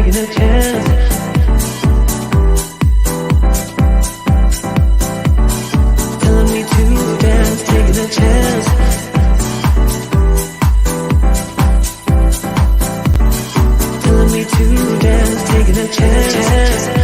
taking a chance. Telling me to dance, taking a chance. Telling me to dance, taking a chance.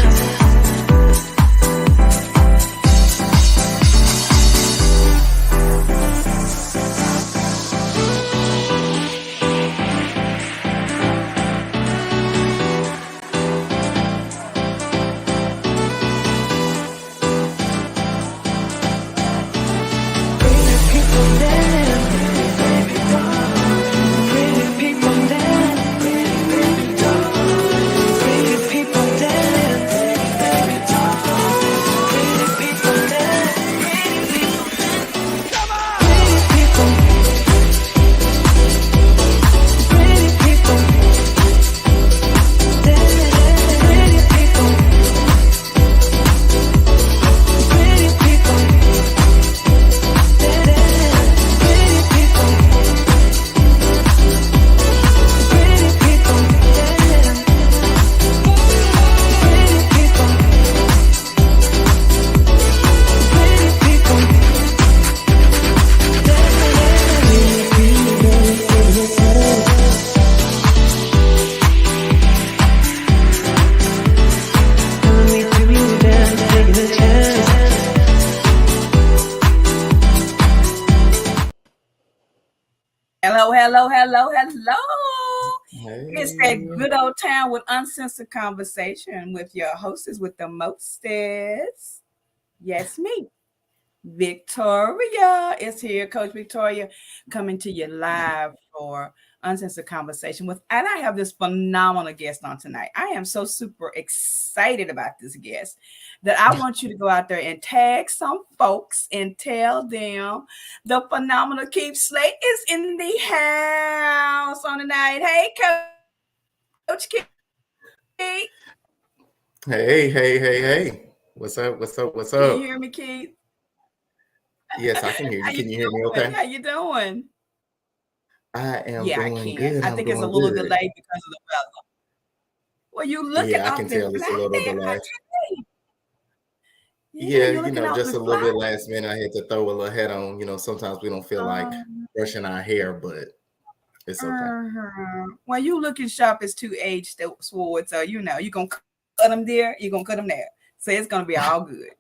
Hello. Hey. It's that good old time with Uncensored Conversation with your hostess with the mostest. Yes, me. Victoria is here. Coach Victoria coming to you live for Uncensored Conversation with, and I have this phenomenal guest on tonight. I am so super excited about this guest that I want you to go out there and tag some folks and tell them the phenomenal Keith Slade is in the house on the night. Hey, Coach Keith. Hey. What's up? Can you hear me, Keith? Yes, I can hear you. Can you hear me okay? How you doing? I am doing good. I think it's a little delayed because of the weather. Well, you looking I can tell it's a little delayed. Yeah, just a little bit last minute. I had to throw a little head on. Sometimes we don't feel like brushing our hair, but it's okay. Well, you looking sharp as two-edged sword, so you're gonna cut them there, you're gonna cut them there. So it's gonna be all good.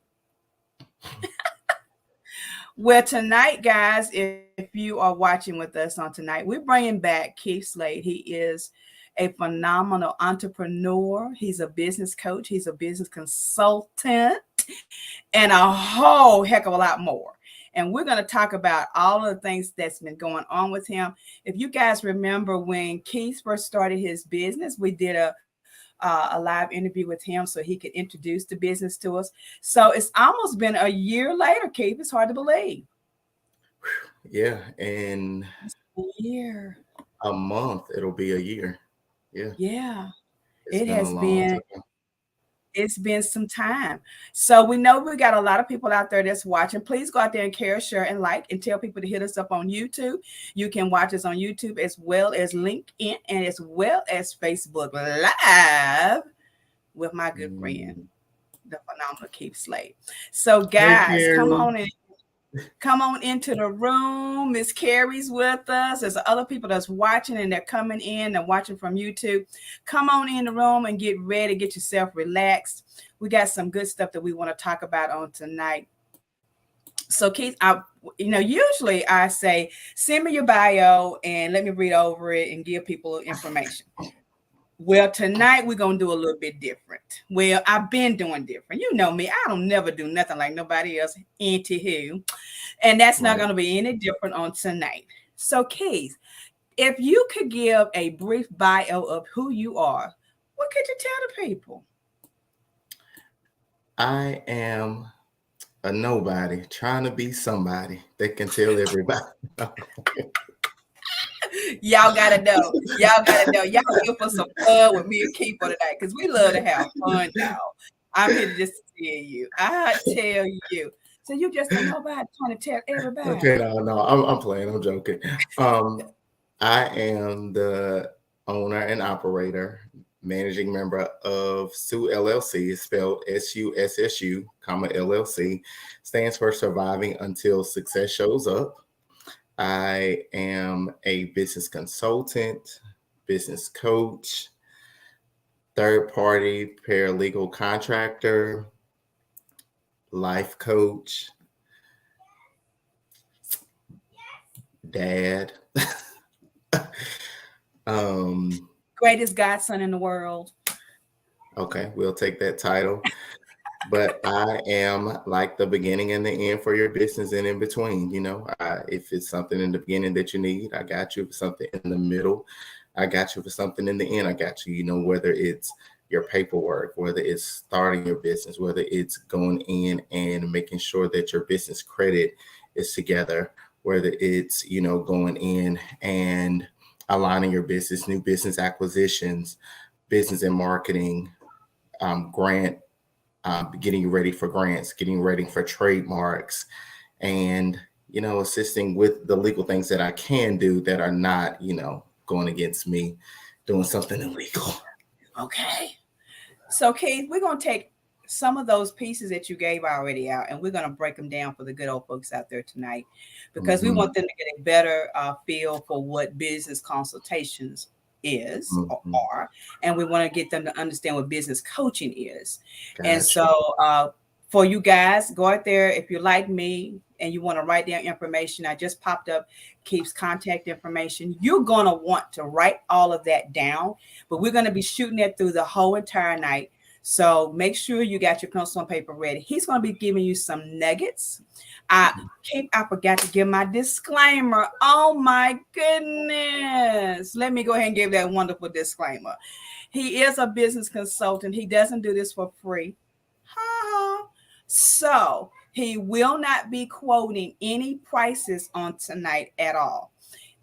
Well, tonight, guys, if you are watching with us on tonight, we're bringing back Keith Slade. He is a phenomenal entrepreneur. He's a business coach. He's a business consultant and a whole heck of a lot more. And we're going to talk about all of the things that's been going on with him. If you guys remember when Keith first started his business, we did a live interview with him so he could introduce the business to us. So it's almost been a year later, Keith. It's hard to believe. Yeah, and a month it'll be a year. Yeah. It's been some time. So we know we got a lot of people out there that's watching. Please go out there and care, share, and like, and tell people to hit us up on YouTube. You can watch us on YouTube as well as LinkedIn and as well as Facebook Live with my good friend, the phenomenal Keith Slade. So guys, come on into the room. Miss Carrie's with us. There's other people that's watching and they're coming in and watching from YouTube. Come on in the room and get ready, get yourself relaxed. We got some good stuff that we want to talk about on tonight. So Keith, usually I say, send me your bio and let me read over it and give people information. Well, tonight we're going to do a little bit different. Well, I've been doing different. You know me. I don't never do nothing like nobody else. Anywho. And that's not going to be any different on tonight. So, Keith, if you could give a brief bio of who you are, what could you tell the people? I am a nobody trying to be somebody that can tell everybody. Y'all gotta know. Y'all here for some fun with me and Keith for tonight because we love to have fun, y'all. I'm here just to tell you. I tell you. So you just a nobody trying to tell everybody. Okay, no, I'm playing. I'm joking. I am the owner and operator managing member of SUSSU LLC. It's spelled SUSSU, LLC. Stands for Surviving Until Success Shows Up. I am a business consultant, business coach, third-party paralegal contractor, life coach, dad. Greatest godson in the world. Okay, we'll take that title. But I am like the beginning and the end for your business and in between. If it's something in the beginning that you need, I got you. For something in the middle, I got you. For something in the end, I got you. Whether it's your paperwork, whether it's starting your business, whether it's going in and making sure that your business credit is together, whether it's, going in and aligning your business, new business acquisitions, business and marketing, grant, getting ready for grants, getting ready for trademarks, and, assisting with the legal things that I can do that are not, going against me doing something illegal. Okay. So, Keith, we're going to take some of those pieces that you gave already out, and we're going to break them down for the good old folks out there tonight, because we want them to get a better feel for what business consultations is or are, and we want to get them to understand what business coaching is. Gotcha. And so for you guys, go out there. If you're like me and you want to write down information, I just popped up Keith's contact information. You're going to want to write all of that down, but we're going to be shooting that through the whole entire night. So make sure you got your pencil and paper ready. He's going to be giving you some nuggets. I forgot to give my disclaimer. Oh my goodness. Let me go ahead and give that wonderful disclaimer. He is a business consultant. He doesn't do this for free. So he will not be quoting any prices on tonight at all.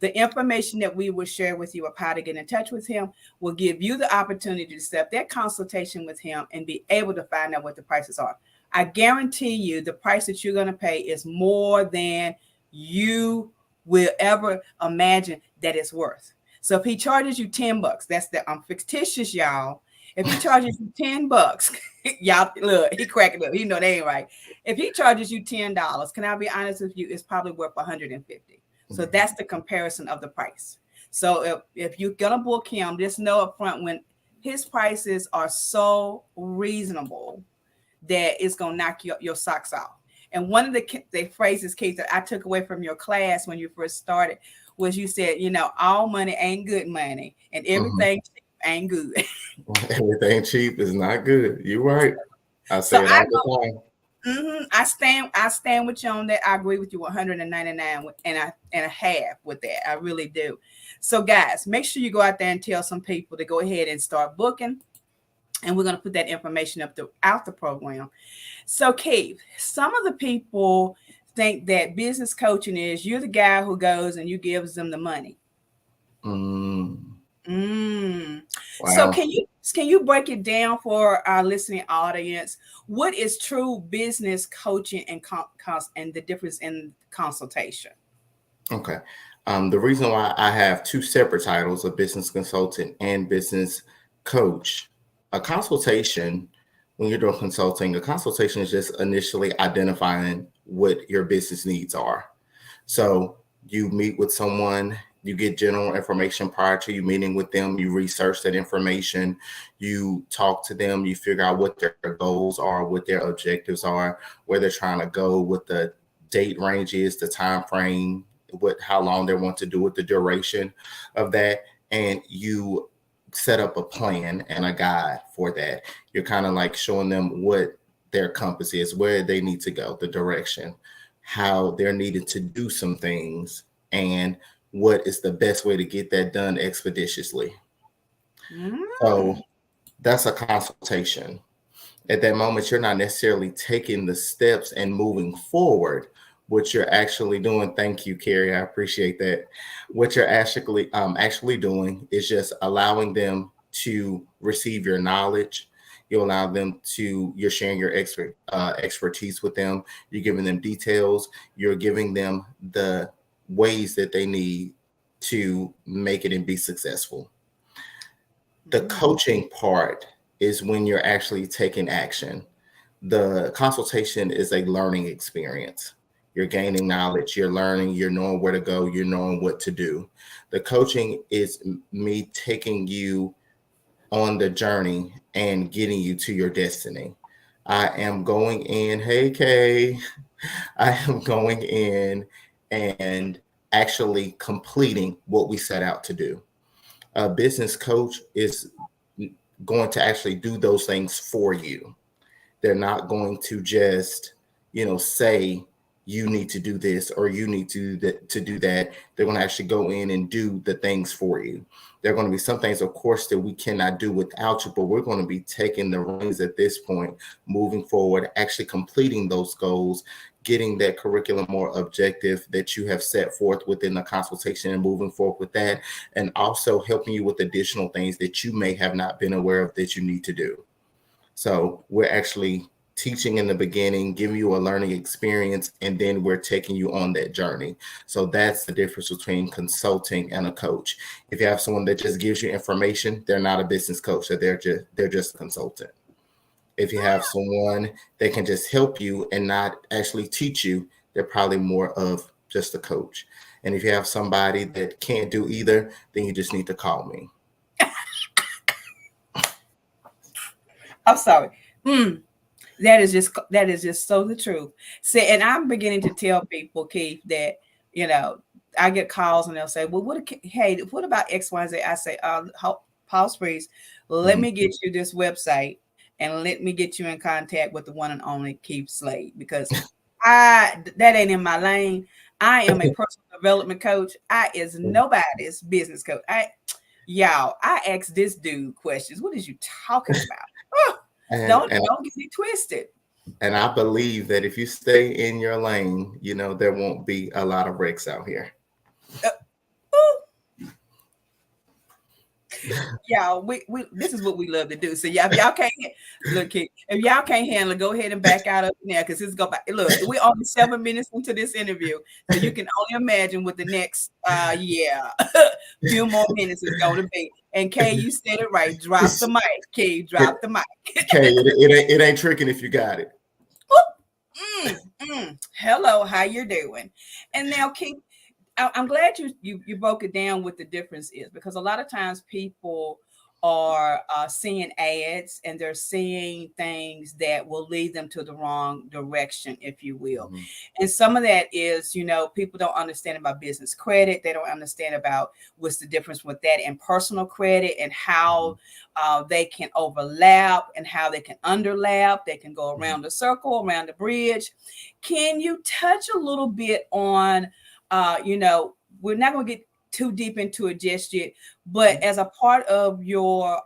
The information that we will share with you of how to get in touch with him will give you the opportunity to set that consultation with him and be able to find out what the prices are. I guarantee you the price that you're going to pay is more than you will ever imagine that it's worth. So if he charges you $10, that's I'm fictitious, y'all. If he charges you $10, y'all look, he cracking up. You know they ain't right. If he charges you $10, can I be honest with you? It's probably worth $150. So that's the comparison of the price. So if you're gonna book him, just know up front when his prices are so reasonable that it's gonna knock your socks off. And one of the phrases, Keith, that I took away from your class when you first started was you said, all money ain't good money, and everything cheap ain't good. Everything cheap is not good. You're right. I say it all the time. I stand with you on that. I agree with you 199 and a half with that. I really do. So guys, make sure you go out there and tell some people to go ahead and start booking. And we're going to put that information up throughout the program. So Keith, some of the people think that business coaching is you're the guy who goes and you gives them the money. Wow. So can you break it down for our listening audience? What is true business coaching and the difference in consultation? Okay. The reason why I have two separate titles, a business consultant and business coach, a consultation, when you're doing consulting, a consultation is just initially identifying what your business needs are. So you meet with someone, you get general information prior to you meeting with them. You research that information. You talk to them. You figure out what their goals are, what their objectives are, where they're trying to go, what the date range is, the time frame, how long they want to do it, the duration of that. And you set up a plan and a guide for that. You're kind of like showing them what their compass is, where they need to go, the direction, how they're needed to do some things, and what is the best way to get that done expeditiously. So that's a consultation. At that moment, you're not necessarily taking the steps and moving forward. What you're actually doing, thank you, Carrie, I appreciate that. What you're actually doing is just allowing them to receive your knowledge. You allow them you're sharing your expertise with them. You're giving them details. You're giving them the ways that they need to make it and be successful. The coaching part is when you're actually taking action. The consultation is a learning experience. You're gaining knowledge, you're learning, you're knowing where to go, you're knowing what to do. The coaching is me taking you on the journey and getting you to your destiny. I am going in, hey Kay, I am going in and actually completing what we set out to do. A business coach is going to actually do those things for you. They're not going to just, say you need to do this or you need to do that. They're going to actually go in and do the things for you. There are going to be some things, of course, that we cannot do without you, but we're going to be taking the reins at this point, moving forward, actually completing those goals, getting that curriculum more objective that you have set forth within the consultation and moving forward with that, and also helping you with additional things that you may have not been aware of that you need to do. So we're actually teaching in the beginning, giving you a learning experience, and then we're taking you on that journey. So that's the difference between consulting and a coach. If you have someone that just gives you information, they're not a business coach. So they're just a consultant. If you have someone that can just help you and not actually teach you, they're probably more of just a coach. And if you have somebody that can't do either, then you just need to call me. I'm sorry. That is just so the truth. See, and I'm beginning to tell people, Keith, that I get calls and they'll say, "Well, what about X, Y, Z?" I say, "Pause, please. Let me get you this website and let me get you in contact with the one and only Keith Slade, because that ain't in my lane. I am a personal development coach. I is nobody's business coach. I asked this dude questions. What is you talking about? Don't get me twisted." And I believe that if you stay in your lane, there won't be a lot of wrecks out here. This is what we love to do. So if y'all can't look, if y'all can't handle it, go ahead and back out up now, because it's go back. Look, we're only 7 minutes into this interview, so you can only imagine what the next few more minutes is going to be. And Kay, you said it right. Drop the mic, Kay. Drop the mic. Kay, it ain't tricking if you got it. Hello, how you doing? And now, Keith, I'm glad you broke it down what the difference is, because a lot of times people are seeing ads and they're seeing things that will lead them to the wrong direction, if you will. Mm-hmm. And some of that is, people don't understand about business credit. They don't understand about what's the difference with that and personal credit, and how they can overlap and how they can underlap. They can go around the circle, around the bridge. Can you touch a little bit on, we're not going to get too deep into it just yet, but as a part of your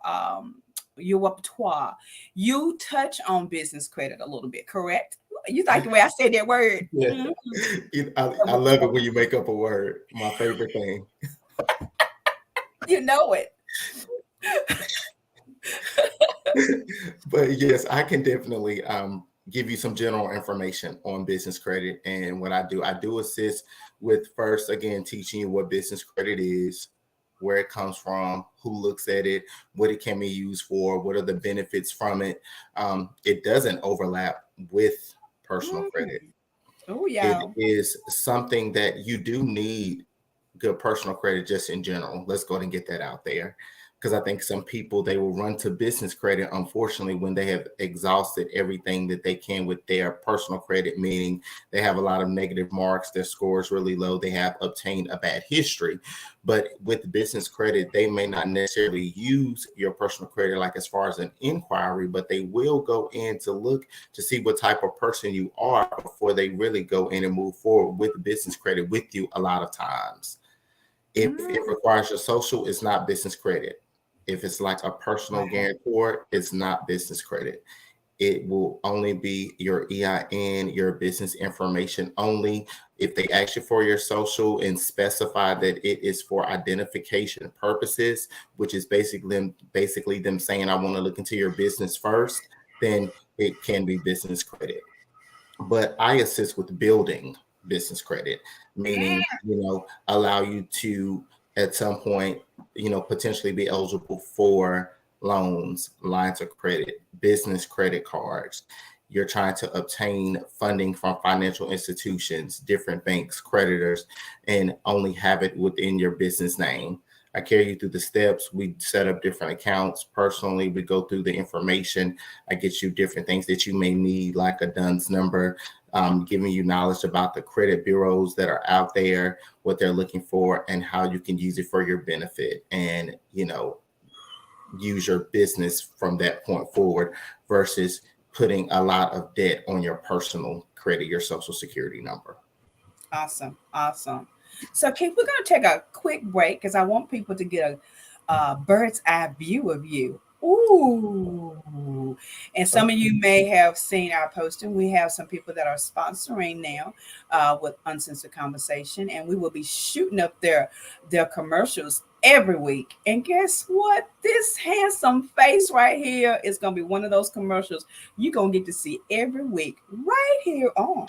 repertoire, you touch on business credit a little bit, correct? You like the way I said that word? Yeah. Mm-hmm. I love it when you make up a word. My favorite thing. You know it. But yes, I can definitely give you some general information on business credit. And what I do assist with, first, again, teaching you what business credit is, where it comes from, who looks at it, what it can be used for, what are the benefits from it. It doesn't overlap with personal credit. Oh, yeah. It is something that you do need good personal credit just in general. Let's go ahead and get that out there. Because I think some people, they will run to business credit, unfortunately, when they have exhausted everything that they can with their personal credit, meaning they have a lot of negative marks, their score is really low, they have obtained a bad history. But with business credit, they may not necessarily use your personal credit like as far as an inquiry, but they will go in to look to see what type of person you are before they really go in and move forward with business credit with you a lot of times. If it requires your social, it's not business credit. If it's like a personal guarantor, it's not business credit. It will only be your EIN, your business information only. If they ask you for your social and specify that it is for identification purposes, which is basically them saying, I want to look into your business first, then it can be business credit. But I assist with building business credit, meaning, allow you to at some point, potentially be eligible for loans, lines of credit, business credit cards. You're trying to obtain funding from financial institutions, different banks, creditors, and only have it within your business name. I carry you through the steps. We set up different accounts. Personally, we go through the information. I get you different things that you may need, like a DUNS number, giving you knowledge about the credit bureaus that are out there, what they're looking for, and how you can use it for your benefit, and use your business from that point forward, versus putting a lot of debt on your personal credit, your social security number. Awesome. So, Keith, we're going to take a quick break because I want people to get a bird's eye view of you. Ooh. And some of you may have seen our posting. We have some people that are sponsoring now with Uncensored Conversation, and we will be shooting up their commercials every week. And guess what? This handsome face right here is going to be one of those commercials you're going to get to see every week right here on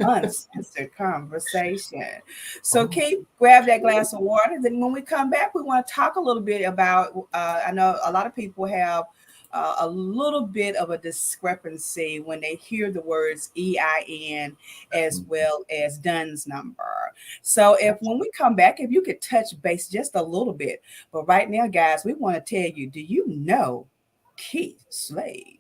Uncensored Conversation. So Keith, grab that glass of water. Then when we come back, we want to talk a little bit about, I know a lot of people have a little bit of a discrepancy when they hear the words EIN as well as DUNS number. So when we come back, if you could touch base just a little bit. But right now, guys, we want to tell you, do you know Keith Slade?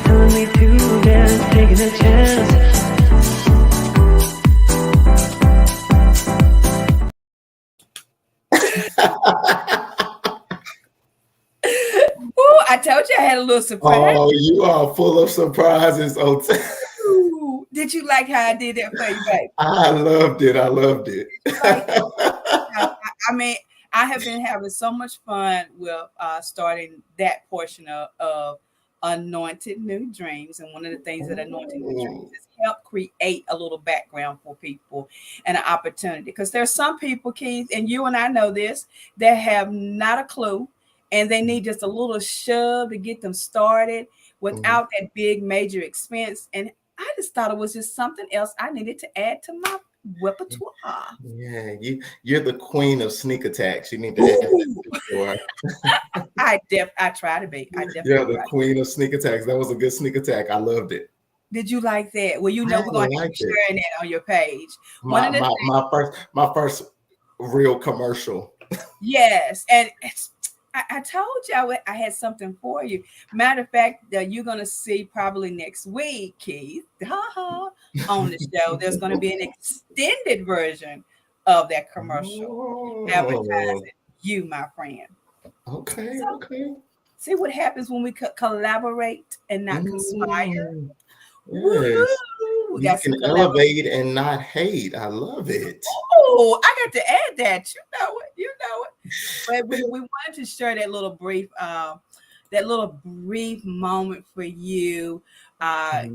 Telling me to dance, taking a chance. Ooh, I told you I had a little surprise. Oh, you are full of surprises. Ooh, did you like how I did that for you, babe? I loved it. I mean, I have been having so much fun with starting that portion of Anointed New Dreams. And one of the things that Anointed New Dreams is help create a little background for people and an opportunity. Because there's some people, Keith, and you and I know this, that have not a clue, and they need just a little shove to get them started without that big major expense. And I just thought it was just something else I needed to add to my repertoire. Yeah, you're the queen of sneak attacks. You need to add that. I try to be. You're the queen of sneak attacks. That was a good sneak attack. I loved it. Did you like that? Well, we're going to be sharing that on your page. My first real commercial. Yes, and I told y'all I had something for you. Matter of fact, you're going to see probably next week, Keith, on the show. There's going to be an extended version of that commercial advertising you, my friend. Okay. See what happens when we collaborate and not conspire. Yes. You can elevate and not hate. I love it. Oh, I got to add that. You know it. But we wanted to share that little brief moment for you,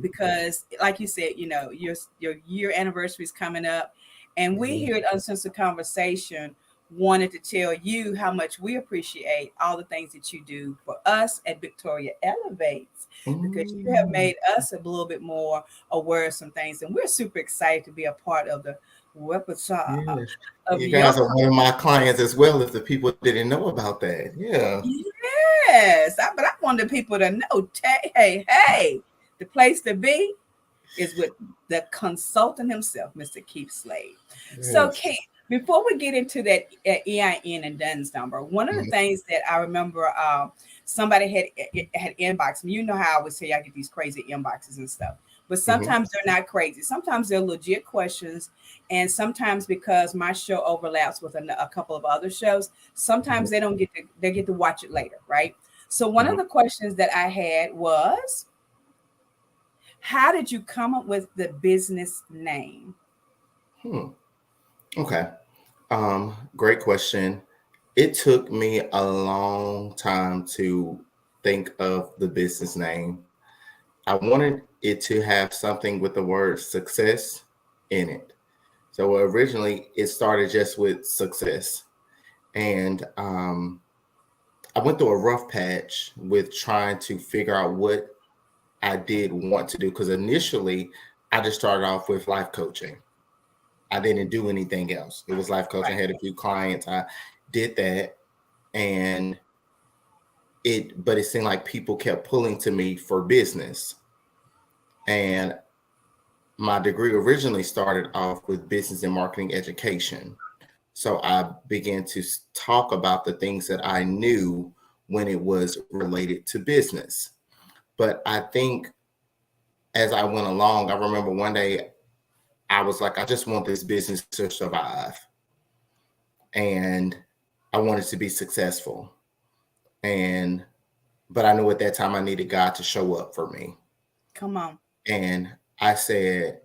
because, like you said, your year anniversary is coming up, and we here at Uncensored Conversation wanted to tell you how much we appreciate all the things that you do for us at Victoria Elevates, because you have made us a little bit more aware of some things, and we're super excited to be a part of the repertoire. You guys are one of my clients as well, if the people didn't know about that. Yeah. Yes, but I wanted people to know, hey, the place to be is with the consultant himself, Mr. Keith Slade. Yes. So, Keith, before we get into that EIN and DUNS number, one of the things that I remember somebody had inboxed me. You know how I always say I get these crazy inboxes and stuff. But sometimes they're not crazy. Sometimes they're legit questions. And sometimes, because my show overlaps with a couple of other shows, sometimes they get to watch it later, right? So one of the questions that I had was, how did you come up with the business name? Okay. Great question. It took me a long time to think of the business name. I wanted it to have something with the word success in it. So originally it started just with success. And I went through a rough patch with trying to figure out what I did want to do, because initially I just started off with life coaching. I didn't do anything else. It was life coaching. I had a few clients. I did that, and but it seemed like people kept pulling to me for business. And my degree originally started off with business and marketing education. So I began to talk about the things that I knew when it was related to business. But I think as I went along, I remember one day I was like, I just want this business to survive. And I wanted to be successful. But I knew at that time I needed God to show up for me. Come on. And I said,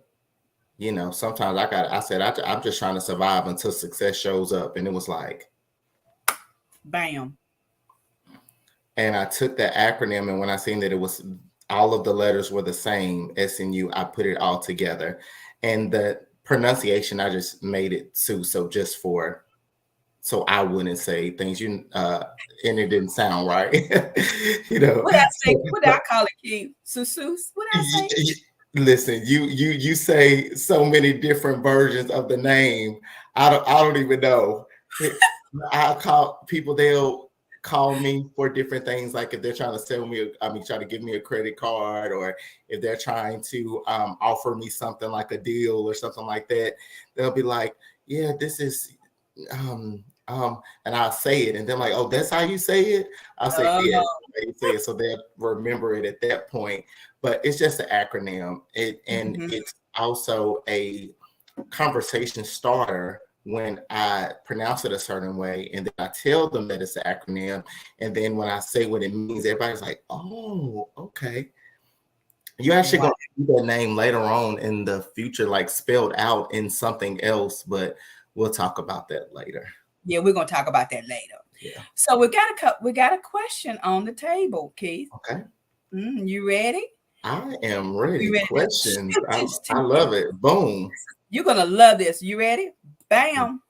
you know, sometimes I'm just trying to survive until success shows up. And it was like, bam. And I took that acronym, and when I seen that it was all of the letters were the same, SNU, I put it all together. And the pronunciation, I just made it SUSSU, just so I wouldn't say things and it didn't sound right. You know. What did I call it, Keith? SUSSU? What did I say? Listen, you say so many different versions of the name. I don't even know. I call people, they'll call me for different things, like if they're trying to try to give me a credit card, or if they're trying to offer me something like a deal or something like that. They'll be like, yeah, this is and I'll say it, and they're like, oh, that's how you say it? I'll say, yeah, that's how you say it, so they'll remember it at that point. But it's just an acronym. It's also a conversation starter when I pronounce it a certain way, and then I tell them that it's an acronym. And then when I say what it means, everybody's like, oh, okay. You actually going to see that name later on in the future, like spelled out in something else, but we'll talk about that later. Yeah, we're going to talk about that later. Yeah. So we got a question on the table, Keith. Okay. You ready? I am ready. Questions. I love it. Boom. You're going to love this. You ready? Bam.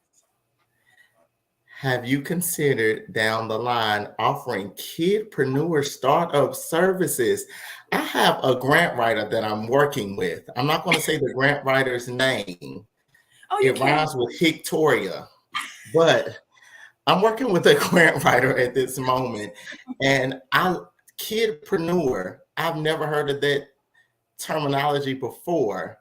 Have you considered down the line offering kidpreneur startup services? I have a grant writer that I'm working with. I'm not going to say the grant writer's name. Oh, it rhymes with Victoria, but I'm working with a grant writer at this moment. And kidpreneur, I've never heard of that terminology before.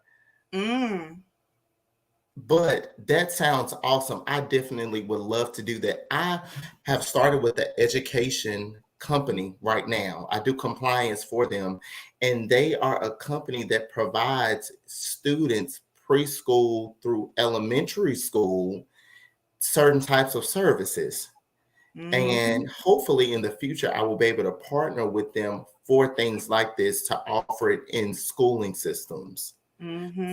But that sounds awesome. I definitely would love to do that. I have started with the education company right now. I do compliance for them, and they are a company that provides students preschool through elementary school certain types of services. And hopefully in the future, I will be able to partner with them for things like this to offer it in schooling systems.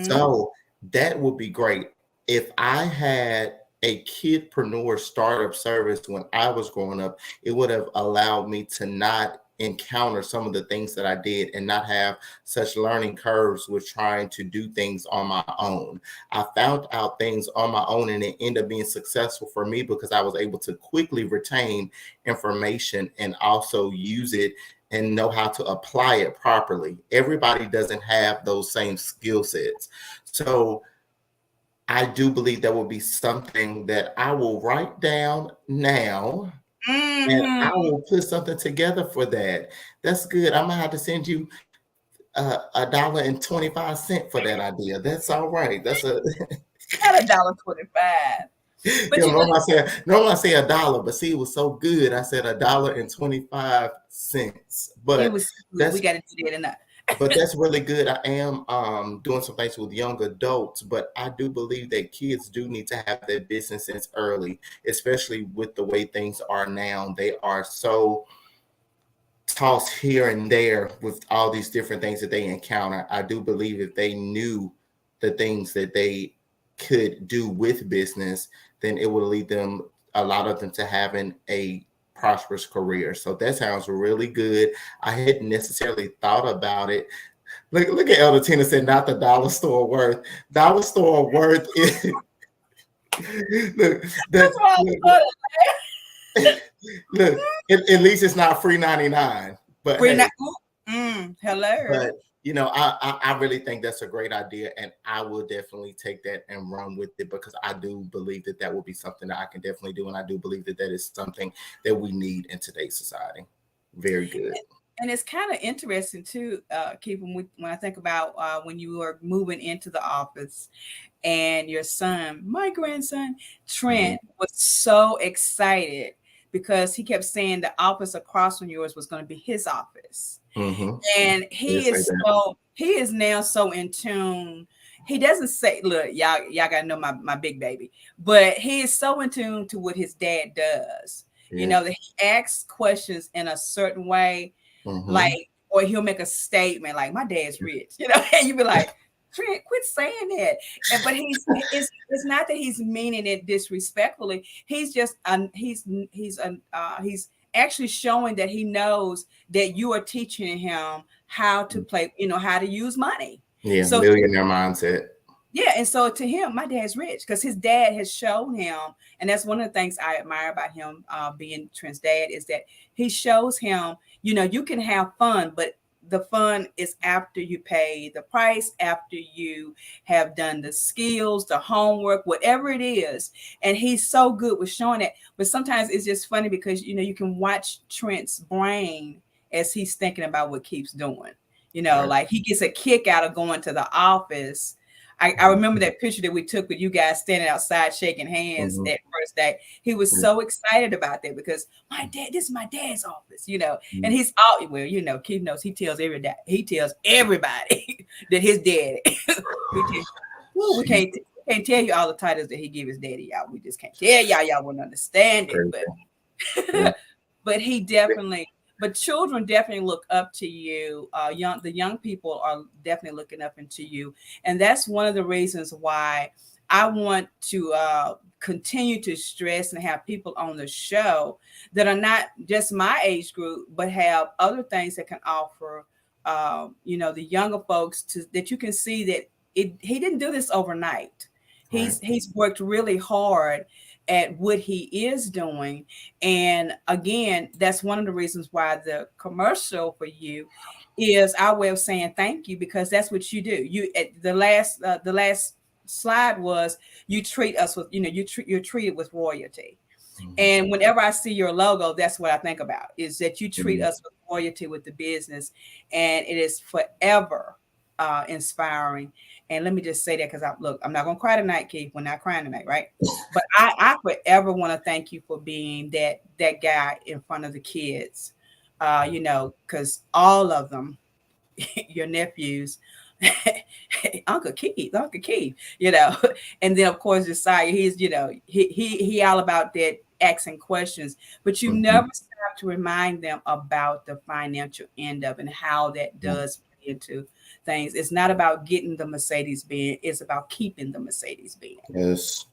So that would be great. If I had a kidpreneur startup service when I was growing up, it would have allowed me to not encounter some of the things that I did and not have such learning curves with trying to do things on my own. I found out things on my own, and it ended up being successful for me because I was able to quickly retain information and also use it and know how to apply it properly. Everybody doesn't have those same skill sets. So I do believe that will be something that I will write down now, and I will put something together for that. That's good. I'm gonna have to send you $1.25 for that idea. That's all right. That's not $1.25. But normally I say $1, but see, it was so good. I said $1.25. But it was we got to do that enough. But that's really good. I am doing some things with young adults, but I do believe that kids do need to have that business sense early, especially with the way things are now. They are so tossed here and there with all these different things that they encounter. I do believe if they knew the things that they could do with business, then it would lead them, a lot of them, to having a prosperous career. So that sounds really good. I hadn't necessarily thought about it. Look at Elder Tina said, not the dollar store worth. Dollar store worth is look, at least it's not free 99. But Hello. But you know, I really think that's a great idea, and I will definitely take that and run with it, because I do believe that that will be something that I can definitely do, and I do believe that that is something that we need in today's society. Very good. And it's kind of interesting too, Keith, when I think about when you were moving into the office, and your son, my grandson, Trent, was so excited because he kept saying the office across from yours was going to be his office. And he is now so in tune. He doesn't say, look, y'all gotta know my big baby, but he is so in tune to what his dad does. You know, that he asks questions in a certain way, like, or he'll make a statement like, my dad's rich, you know, and you be like, Trent, quit saying that. But it's not that he's meaning it disrespectfully. He's just he's actually showing that he knows that you are teaching him how to play, you know, how to use money. Yeah, so millionaire mindset. Yeah, and so to him, my dad's rich because his dad has shown him, and that's one of the things I admire about him being Trent's dad, is that he shows him, you know, you can have fun, but the fun is after you pay the price, after you have done the skills, the homework, whatever it is. And he's so good with showing it. But sometimes it's just funny because, you know, you can watch Trent's brain as he's thinking about what Keith's doing. You know, like he gets a kick out of going to the office. I remember that picture that we took with you guys standing outside shaking hands that first day. He was so excited about that because this is my dad's office, you know, and he's all, well, you know, Keith knows, he tells everybody that his dad, we can't tell you all the titles that he gave his daddy, y'all. We just can't tell y'all wouldn't understand it, but he definitely. But children definitely look up to you. The young people are definitely looking up into you. And that's one of the reasons why I want to continue to stress and have people on the show that are not just my age group, but have other things that can offer, you know, the younger folks that you can see that he didn't do this overnight. He's worked really hard at what he is doing. And again, that's one of the reasons why the commercial for you is our way of saying thank you, because that's what you do. You at the last slide was you treat us with, you know, you're treated with royalty. And whenever I see your logo, that's what I think about, is that you treat us with royalty with the business, and it is forever inspiring. And let me just say that because I'm not gonna cry tonight, Keith. We're not crying tonight, right? But I forever want to thank you for being that guy in front of the kids, you know, because all of them, your nephews, Uncle Keith, you know, and then of course Josiah, he's, you know, he all about that asking questions, but you never stop to remind them about the financial end of and how that does play into things. It's not about getting the Mercedes-Benz, it's about keeping the Mercedes-Benz. Yes.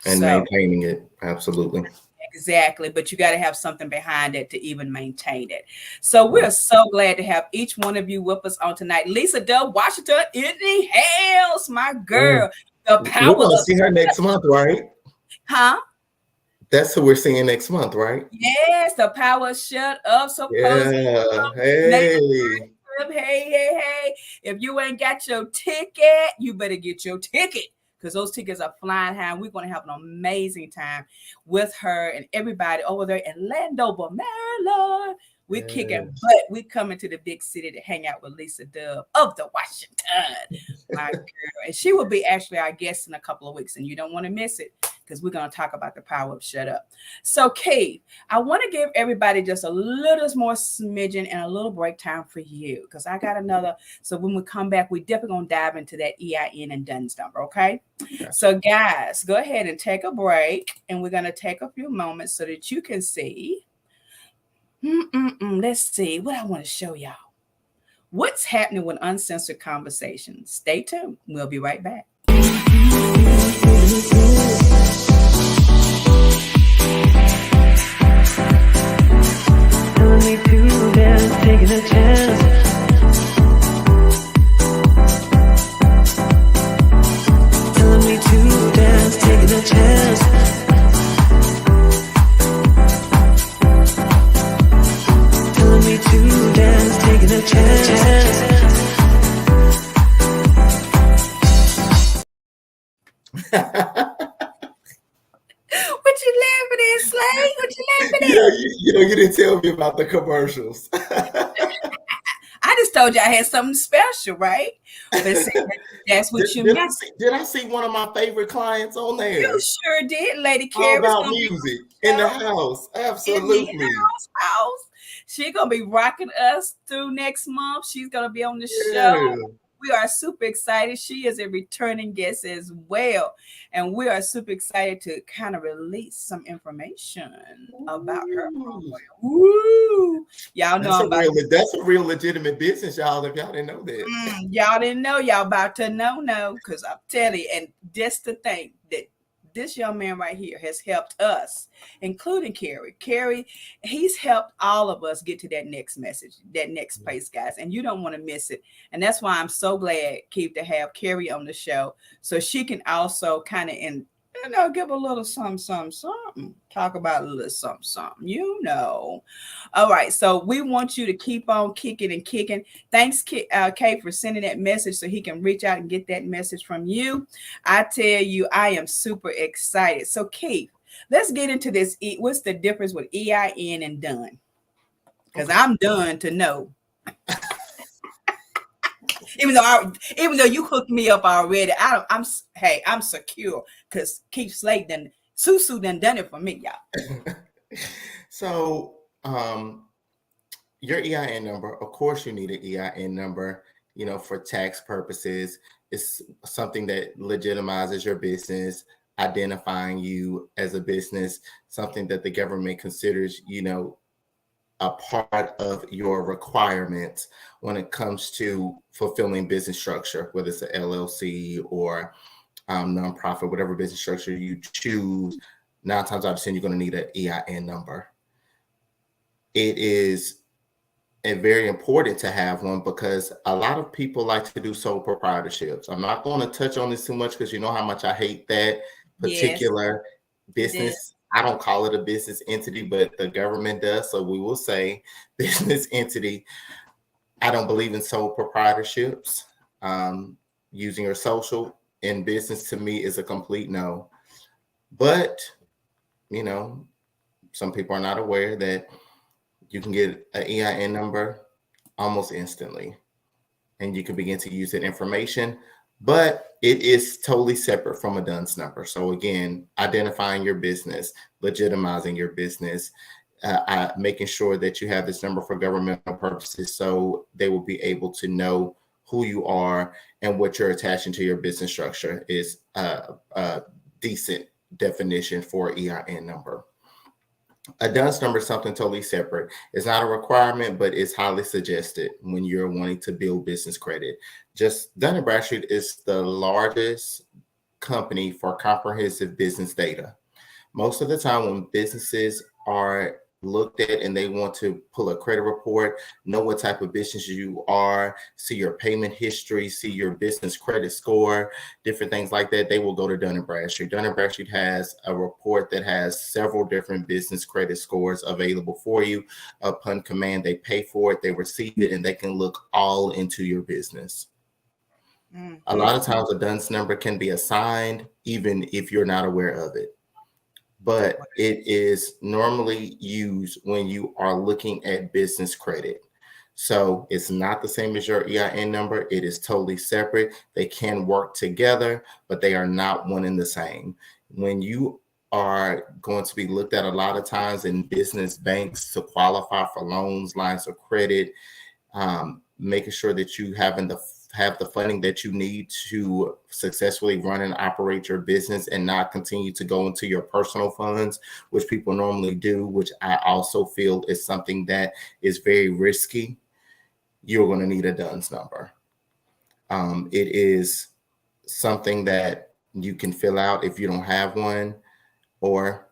And maintaining it. Absolutely. Exactly. But you got to have something behind it to even maintain it. So we're so glad to have each one of you with us on tonight. Lisa Dove Washington in the house, my girl. The power. We're going to see her next month, right? Huh? That's who we're seeing next month, right? Yes, the power shut up. So Hey. If you ain't got your ticket, you better get your ticket, because those tickets are flying high. We're going to have an amazing time with her and everybody over there in Landover, Maryland. We're kicking butt. We coming to the big city to hang out with Lisa Dove of the Washington, my girl. And she will be actually our guest in a couple of weeks, and you don't want to miss it, because we're going to talk about the power of shut up. So, Keith, I want to give everybody just a little more smidgen and a little break time for you, because I got another. So when we come back, we definitely going to dive into that EIN and DUNS number, okay? So, guys, go ahead and take a break, and we're going to take a few moments so that you can see. Let's see what I want to show y'all. What's happening with Uncensored Conversations? Stay tuned. We'll be right back. Telling me to dance, taking a chance. Telling me to dance, taking a chance. Telling me to dance, taking a chance. You didn't tell me about the commercials. I just told you I had something special, right? But see, that's what you missed. Did I see one of my favorite clients on there? You sure did, Lady All Carrie's about gonna music be in the house. Absolutely. in the house. She's gonna be rocking us through next month. She's gonna be on the show. We are super excited. She is a returning guest as well. And we are super excited to kind of release some information about her program. Woo! Y'all know that's a real legitimate business, y'all, if y'all didn't know that. Y'all didn't know, y'all about to know, because I'm telling you, and just to think that this young man right here has helped us, including Carrie. Carrie, he's helped all of us get to that next message, that next place, guys. And you don't want to miss it. And that's why I'm so glad, Keith, to have Carrie on the show, so she can also kind of give a little something. Talk about a little something. All right. So we want you to keep on kicking and kicking. Thanks, Kate, for sending that message so he can reach out and get that message from you. I tell you, I am super excited. So, Keith, let's get into this. What's the difference with EIN and done? Because I'm done to know. Even though you hooked me up already, I'm secure because Keith Slade SUSSU done it for me, y'all. So your EIN number, of course you need an EIN number, for tax purposes. It's something that legitimizes your business, identifying you as a business, something that the government considers, a part of your requirements when it comes to fulfilling business structure, whether it's an LLC or nonprofit, whatever business structure you choose. 9 times out of 10, you're going to need an EIN number. It is very important to have one because a lot of people like to do sole proprietorships. I'm not going to touch on this too much because you know how much I hate that particular business. Yes. I don't call it a business entity, but the government does. So we will say business entity. I don't believe in sole proprietorships. Using your social in business to me is a complete no. But, some people are not aware that you can get an EIN number almost instantly and you can begin to use that information. But it is totally separate from a DUNS number. So again, identifying your business, legitimizing your business, making sure that you have this number for governmental purposes so they will be able to know who you are and what you're attaching to your business structure is a decent definition for EIN number. A DUNS number is something totally separate. It's not a requirement, but it's highly suggested when you're wanting to build business credit. Just Dun & Bradstreet is the largest company for comprehensive business data. Most of the time when businesses are looked at and they want to pull a credit report, know what type of business you are, see your payment history, see your business credit score, different things like that, they will go to Dun & Bradstreet. Dun & Bradstreet has a report that has several different business credit scores available for you. Upon command, they pay for it, they receive it, and they can look all into your business. Mm-hmm. A lot of times a DUNS number can be assigned even if you're not aware of it. But it is normally used when you are looking at business credit. So it's not the same as your EIN number. It is totally separate. They can work together, but they are not one and the same. When you are going to be looked at a lot of times in business banks to qualify for loans, lines of credit, making sure that you have the funding that you need to successfully run and operate your business and not continue to go into your personal funds, which people normally do, which I also feel is something that is very risky. You're going to need a DUNS number. It is something that you can fill out if you don't have one, or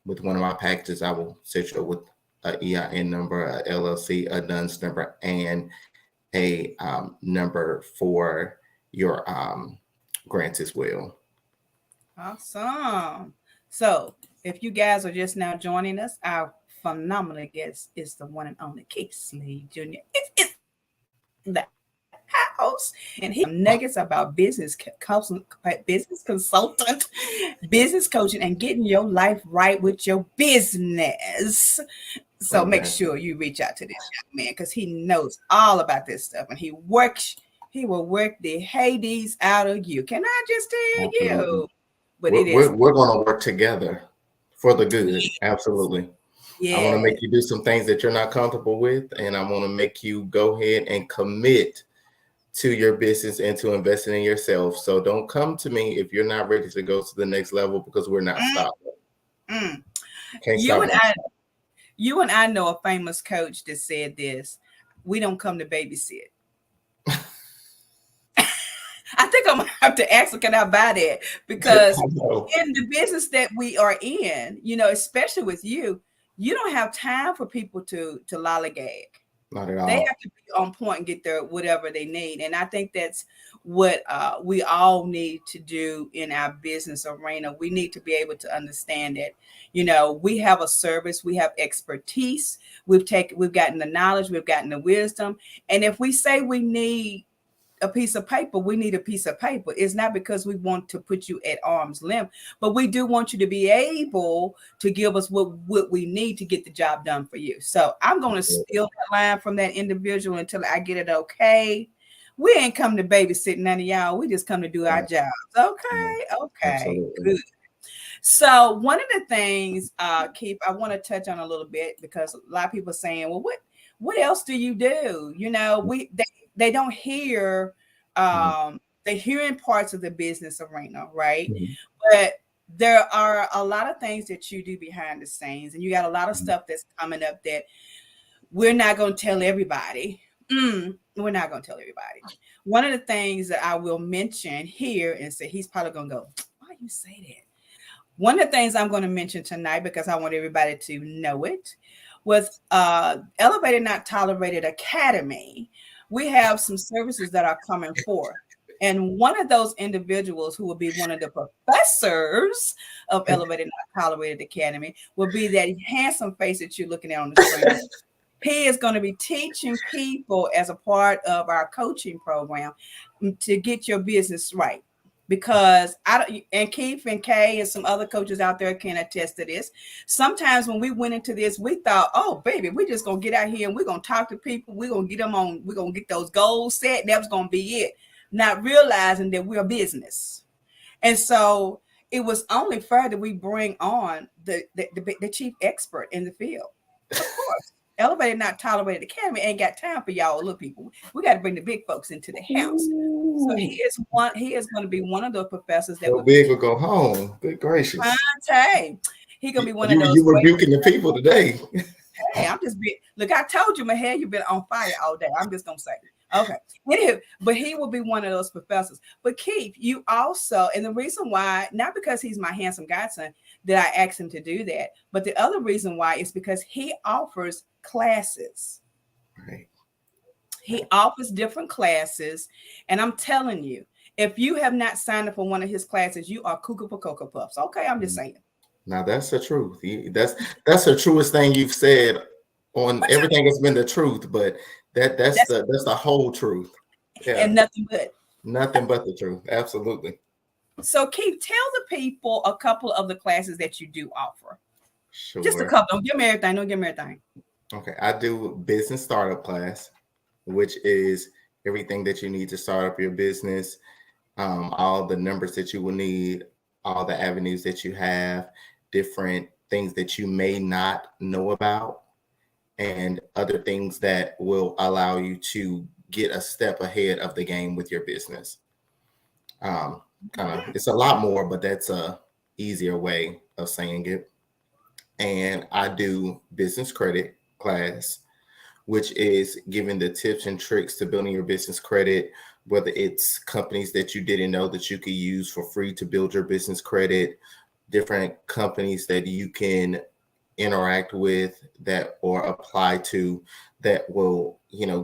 with one of my packages, I will set you up with an EIN number, a LLC, a DUNS number, and a number for your grants as well. Awesome. So if you guys are just now joining us, our phenomenal guest is the one and only Keith Slade Jr. It's that. house, and he nuggets about business consultant, business coaching, and getting your life right with your business. So make sure you reach out to this young man because he knows all about this stuff, and he will work the Hades out of you. Can I just tell you? But we're going to work together for the good. Absolutely. Yeah. I want to make you do some things that you're not comfortable with, and I want to make you go ahead and commit to your business and to investing in yourself. So don't come to me if you're not ready to go to the next level, because we're not stopping. Can't stop. You and I know a famous coach that said this: "We don't come to babysit." I think I'm gonna have to ask her, can I buy that? Because in the business that we are in, especially with you, you don't have time for people to lollygag. Not at all. They have to be on point and get their whatever they need. And I think that's what we all need to do in our business arena. We need to be able to understand that, we have a service, we have expertise, we've gotten the knowledge, we've gotten the wisdom. And if we say we need a piece of paper, we need a piece of paper. It's not because we want to put you at arm's length, but we do want you to be able to give us what we need to get the job done for you. So I'm going to steal that line from that individual until I get it okay. We ain't come to babysit none of y'all. We just come to do our jobs. Okay. Absolutely. Good. So one of the things, Keith, I want to touch on a little bit, because a lot of people are saying, well, what else do you do? They don't hear, they hear in parts of the business arena, right? But there are a lot of things that you do behind the scenes, and you got a lot of stuff that's coming up that we're not going to tell everybody. We're not going to tell everybody. One of the things that I will mention here, and say he's probably going to go, why you say that? One of the things I'm going to mention tonight, because I want everybody to know it, with Elevated Not Tolerated Academy, we have some services that are coming forth. And one of those individuals who will be one of the professors of Elevated Not Tolerated Academy will be that handsome face that you're looking at on the screen. He is going to be teaching people as a part of our coaching program to get your business right. Because and Keith and Kay and some other coaches out there can attest to this. Sometimes when we went into this, we thought, oh, baby, we're just going to get out here and we're going to talk to people. We're going to get them on. We're going to get those goals set. And that was going to be it. Not realizing that we're a business. And so it was only fair that we bring on the chief expert in the field. Of course. Elevated Not Tolerated Academy ain't got time for y'all little people. We got to bring the big folks into the house. So he is going to be one of the professors that will big will go home. Good gracious. He gonna be one of those. You rebuking the people today. Hey, I'm just look, I told you, Maher, you've been on fire all day. I'm just gonna say. Okay. Anywho, but he will be one of those professors. But Keith, you also, and the reason why, not because he's my handsome godson that I asked him to do that, but the other reason why is because he offers classes. Right. He offers different classes. And I'm telling you, if you have not signed up for one of his classes, you are cuckoo for Cocoa Puffs. Okay, I'm just saying. Now that's the truth. That's the truest thing you've said on everything has been the truth, but that's the whole truth. Yeah. And nothing but the truth. Absolutely. So Keith, tell the people a couple of the classes that you do offer. Sure. Just a couple. Don't give me everything. Don't give me everything. Okay. I do business startup class, which is everything that you need to start up your business, all the numbers that you will need, all the avenues that you have, different things that you may not know about, and other things that will allow you to get a step ahead of the game with your business. It's a lot more, but that's a easier way of saying it. And I do business credit class, which is giving the tips and tricks to building your business credit, whether it's companies that you didn't know that you could use for free to build your business credit, different companies that you can interact with that or apply to that will,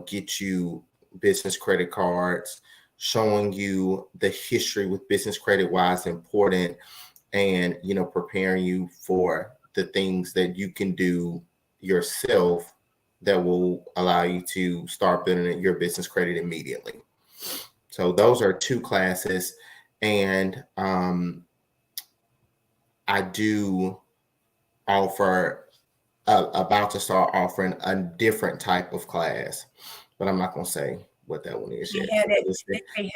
get you business credit cards, showing you the history with business credit, why it's important, and, preparing you for the things that you can do yourself that will allow you to start building your business credit immediately. So those are 2 classes, and I do offer about to start offering a different type of class, but I'm not going to say what that one is yet. They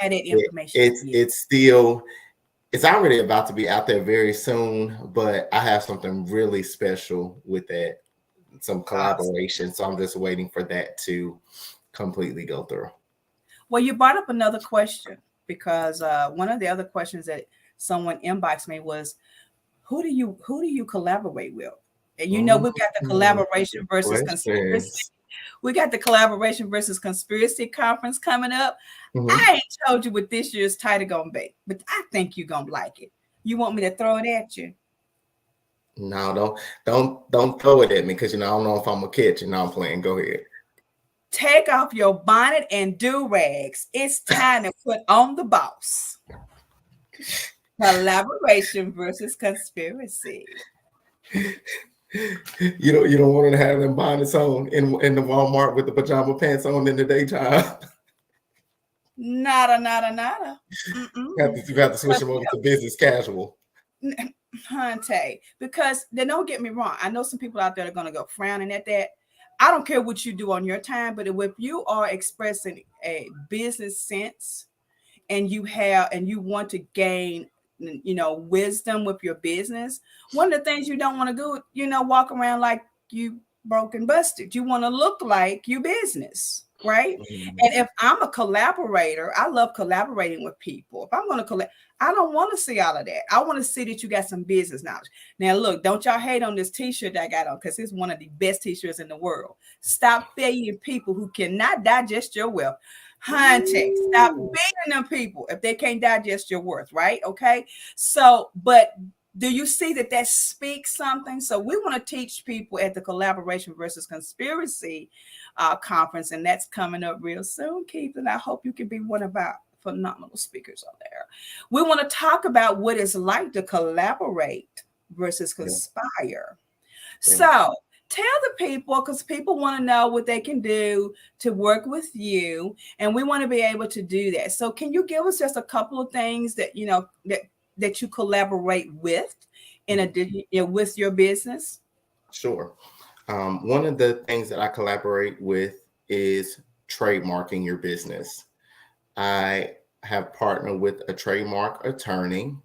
had that information. It's still, it's already about to be out there very soon, but I have something really special with that, some collaboration. So I'm just waiting for that to completely go through. Well, you brought up another question, because one of the other questions that someone inboxed me was, who do you collaborate with? And we've got the collaboration versus conspiracy. We got the collaboration versus conspiracy conference coming up. I ain't told you what this year's title gonna be, but I think you're gonna like it. You want me to throw it at you? No, don't throw it at me, because I don't know if I'm gonna catch it. No, I'm playing. Go ahead. Take off your bonnet and do-rags. It's time to put on the boss. Collaboration versus conspiracy. You don't want to have them bonnets on in the Walmart with the pajama pants on in the daytime. Nada. You have to switch them over to business casual. Hunte, because then don't get me wrong. I know some people out there are going to go frowning at that. I don't care what you do on your time, but if you are expressing a business sense and you want to gain, wisdom with your business, one of the things you don't want to do, walk around like you broke and busted. You want to look like you business, right? And if I'm a collaborator, I love collaborating with people. If I'm going to collect, I don't want to see all of that. I want to see that you got some business knowledge. Now, look, don't y'all hate on this t-shirt that I got on, because it's one of the best t-shirts in the world. Stop feeding people who cannot digest your wealth. Hunting, stop beating them people if they can't digest your worth, right? Okay. So, but do you see that speaks something? So we want to teach people at the Collaboration versus Conspiracy conference, and that's coming up real soon, Keith. And I hope you can be one of our phenomenal speakers on there. We want to talk about what it's like to collaborate versus conspire. So tell the people, because people want to know what they can do to work with you, and we want to be able to do that. So can you give us just a couple of things that that you collaborate with with your business? Sure. One of the things that I collaborate with is trademarking your business. I have partnered with a trademark attorney,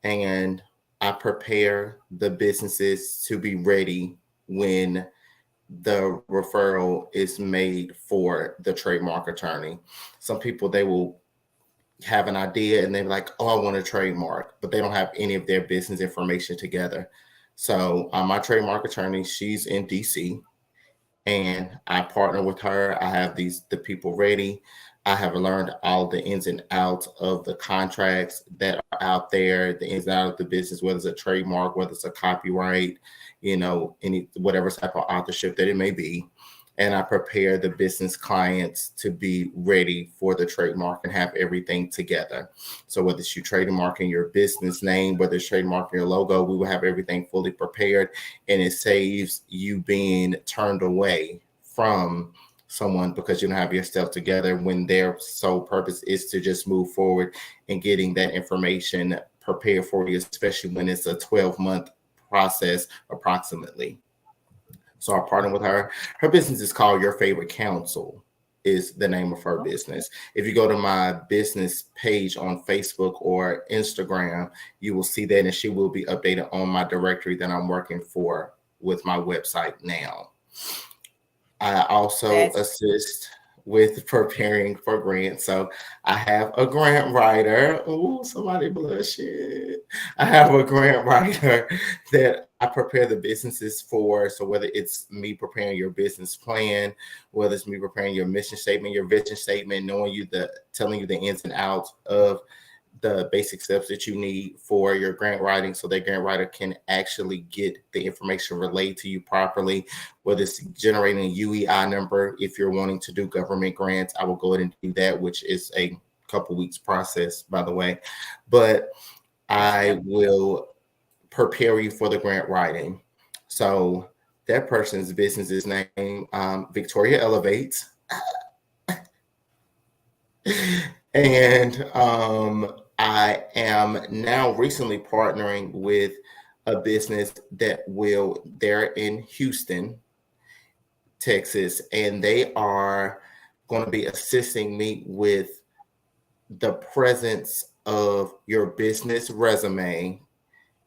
and I prepare the businesses to be ready when the referral is made for the trademark attorney. Some people, they will have an idea and they're like, oh, I want a trademark, but they don't have any of their business information together. So my trademark attorney, she's in DC, and I partner with her. I have the people ready. I have learned all the ins and outs of the contracts that are out there, the ins and outs of the business, whether it's a trademark, whether it's a copyright, any whatever type of authorship that it may be. And I prepare the business clients to be ready for the trademark and have everything together. So whether it's you trademarking your business name, whether it's trademarking your logo, we will have everything fully prepared, and it saves you being turned away from someone because you don't have your stuff together when their sole purpose is to just move forward and getting that information prepared for you, especially when it's a 12-month process approximately. So I partnered with her. Her business is called Your Favorite Counsel, is the name of her business. If you go to my business page on Facebook or Instagram, you will see that, and she will be updated on my directory that I'm working for with my website now. I also assist with preparing for grants. So I have a grant writer. Oh, somebody blushing. I have a grant writer that I prepare the businesses for. So whether it's me preparing your business plan, whether it's me preparing your mission statement, your vision statement, telling you the ins and outs of the basic steps that you need for your grant writing, so that grant writer can actually get the information relayed to you properly, whether it's generating a UEI number. If you're wanting to do government grants, I will go ahead and do that, which is a couple weeks process, by the way. But I will prepare you for the grant writing. So that person's business is named Victoria Elevates. And I am now recently partnering with a business they're in Houston, Texas, and they are going to be assisting me with the presence of your business resume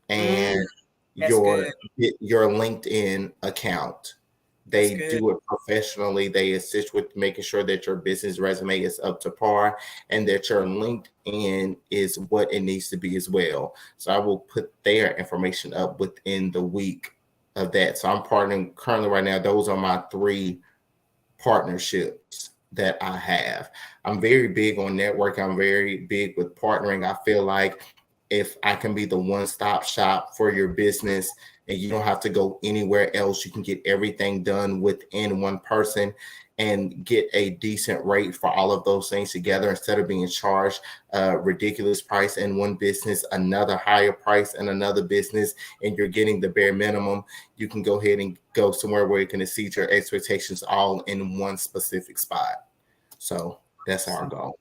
and That's your good. your LinkedIn account. That's They good. do it professionally. They assist with making sure that your business resume is up to par and that your LinkedIn is what it needs to be as well. So I will put their information up within the week of that. So I'm partnering currently right now. Those are my 3 partnerships that I have. I'm very big on networking. I'm very big with partnering. I feel like if I can be the one-stop shop for your business and you don't have to go anywhere else, you can get everything done within one person and get a decent rate for all of those things together instead of being charged a ridiculous price in one business, another higher price in another business, and you're getting the bare minimum. You can go ahead and go somewhere where you can exceed your expectations all in one specific spot. So that's our goal.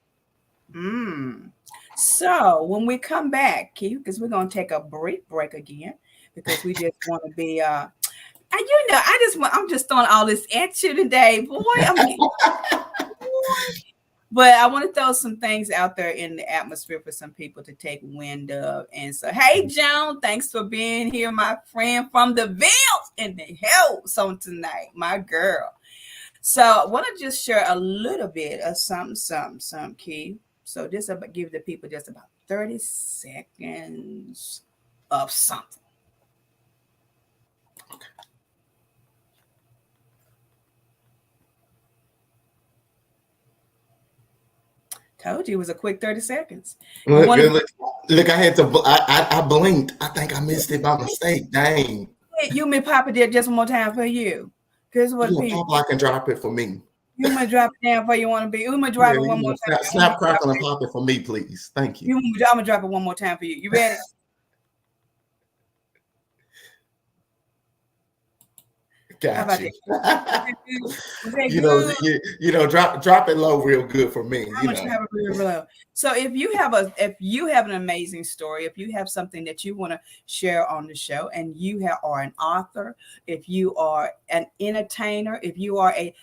So when we come back, Keith, because we're gonna take a break again, because we just want to be I'm just throwing all this at you today, boy. But I want to throw some things out there in the atmosphere for some people to take wind of. And so, hey, Joan, thanks for being here, my friend from the Villes in the hills on tonight, my girl. So I want to just share a little bit of something, Keith. So just give the people just about 30 seconds of something. Told you it was a quick 30 seconds. Look, I had to. I blinked. I think I missed it by mistake. Dang. You may pop it there just one more time for you. Because what people. I can drop it for me. You may drop it down for you want to be. You may drop it one more time. Snap, crackle, and pop it for me, please. Thank you. I'm gonna drop it one more time for you. You ready? Got you. Drop it low real good for me. I'm gonna drop it real low. So if you have an amazing story, if you have something that you want to share on the show, and you are an author, if you are an entertainer, if you are I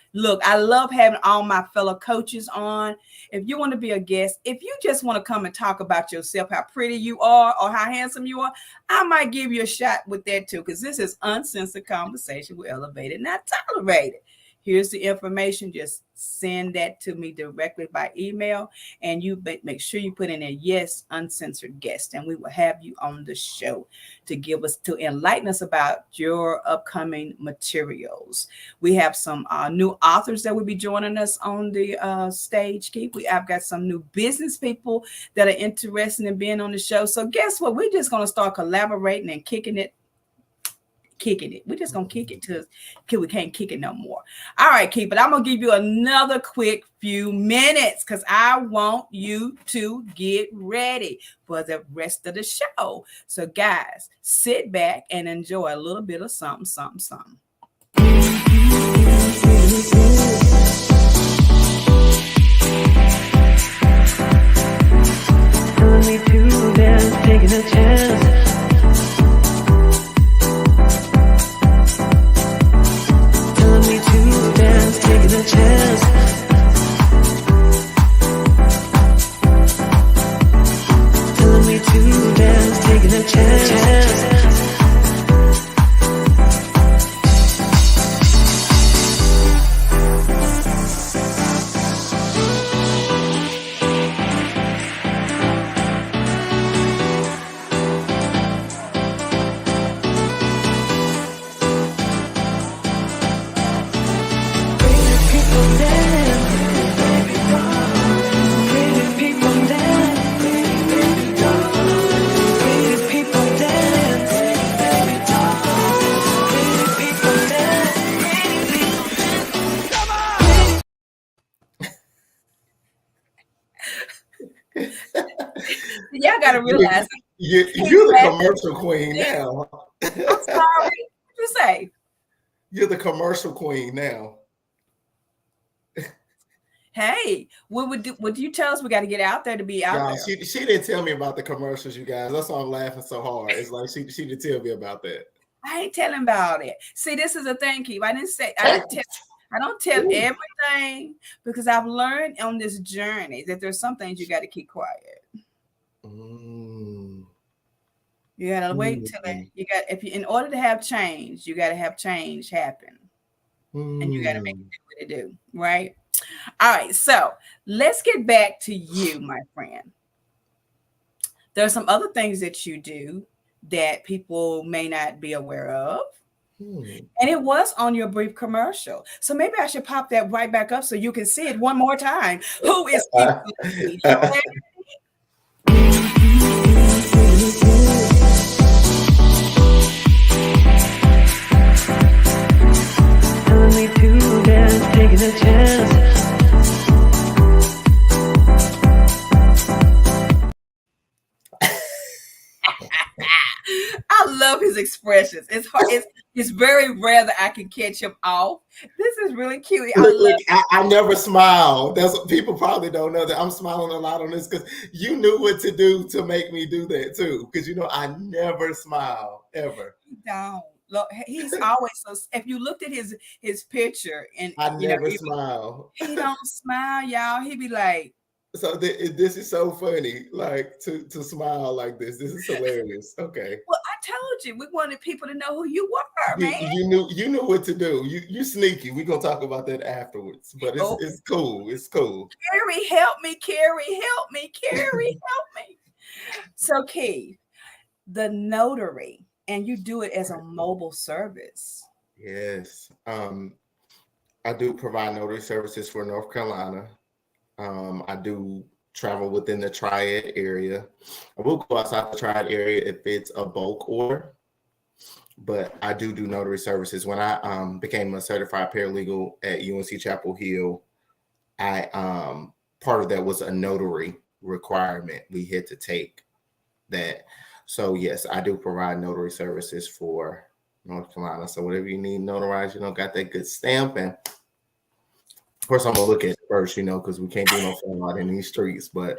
love having all my fellow coaches on. If you want to be a guest, if you just want to come and talk about yourself, how pretty you are or how handsome you are, I might give you a shot with that too, because this is Uncensored Conversation with Elevated, Not Tolerated. Here's the information. Just send that to me directly by email, and you make sure you put in a yes, uncensored guest, and we will have you on the show to enlighten us about your upcoming materials. We have some new authors that will be joining us on the stage, Keith. I've got some new business people that are interested in being on the show. So guess what? We're just going to start collaborating and kicking it. We're just gonna kick it till we can't kick it no more. All right, Keith, but I'm gonna give you another quick few minutes because I want you to get ready for the rest of the show. So guys, sit back and enjoy a little bit of something. Telling me to dance, taking a chance. Taking a chance. Telling me to dance, taking a chance. Y'all gotta realize you're the commercial queen now. I'm sorry. What you say? You're the commercial queen now. Hey, what you tell us? We got to get out there to be out Y'all, there. she didn't tell me about the commercials, you guys. That's why I'm laughing so hard. It's like she didn't tell me about that. I ain't telling about it. See, this is a thing, Keith. I don't tell everything because I've learned on this journey that there's some things you got to keep quiet. You gotta wait till in order to have change, you gotta have change happen. And you gotta make it do what it do, right? All right, so let's get back to you, my friend. There are some other things that you do that people may not be aware of. And it was on your brief commercial. So maybe I should pop that right back up so you can see it one more time. Who is Keith Slade? Telling me to dance, taking a chance. I love his expressions. It's hard. It's very rare that I can catch him off. This is really cute. I never smile. That's what people probably don't know, that I'm smiling a lot on this because you knew what to do to make me do that too. Because I never smile ever. Don't. Look, he's always so. If you looked at his picture and I never smile. He don't smile, y'all. He be like. So this is so funny, like to smile like this. This is hilarious. Okay. Well, I told you we wanted people to know who you were, man. You knew what to do. You sneaky. We're gonna talk about that afterwards. But it's cool. It's cool. Carrie, help me. Carrie, help me. Carrie, help me. So, Keith, the notary, and you do it as a mobile service. Yes. I do provide notary services for North Carolina. I do travel within the Triad area. I will go outside the Triad area if it's a bulk order, but I do notary services. When I became a certified paralegal at UNC Chapel Hill, I part of that was a notary requirement. We had to take that. So yes, I do provide notary services for North Carolina. So whatever you need notarized, got that good stamp. And of course, I'm gonna look at it first, because we can't do no fraud in these streets. But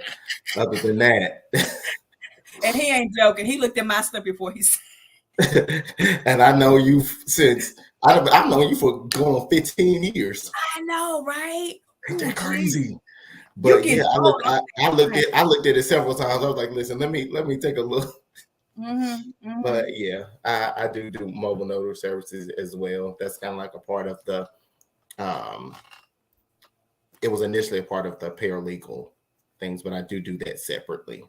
other than that, and he ain't joking. He looked at my stuff before he said. And I know you since I've known you for going 15 years. I know, right? Ain't that crazy? But yeah, I looked at it several times. I was like, listen, let me take a look. But yeah, I do mobile notary services as well. That's kind of like a part of the it was initially a part of the paralegal things, but I do that separately.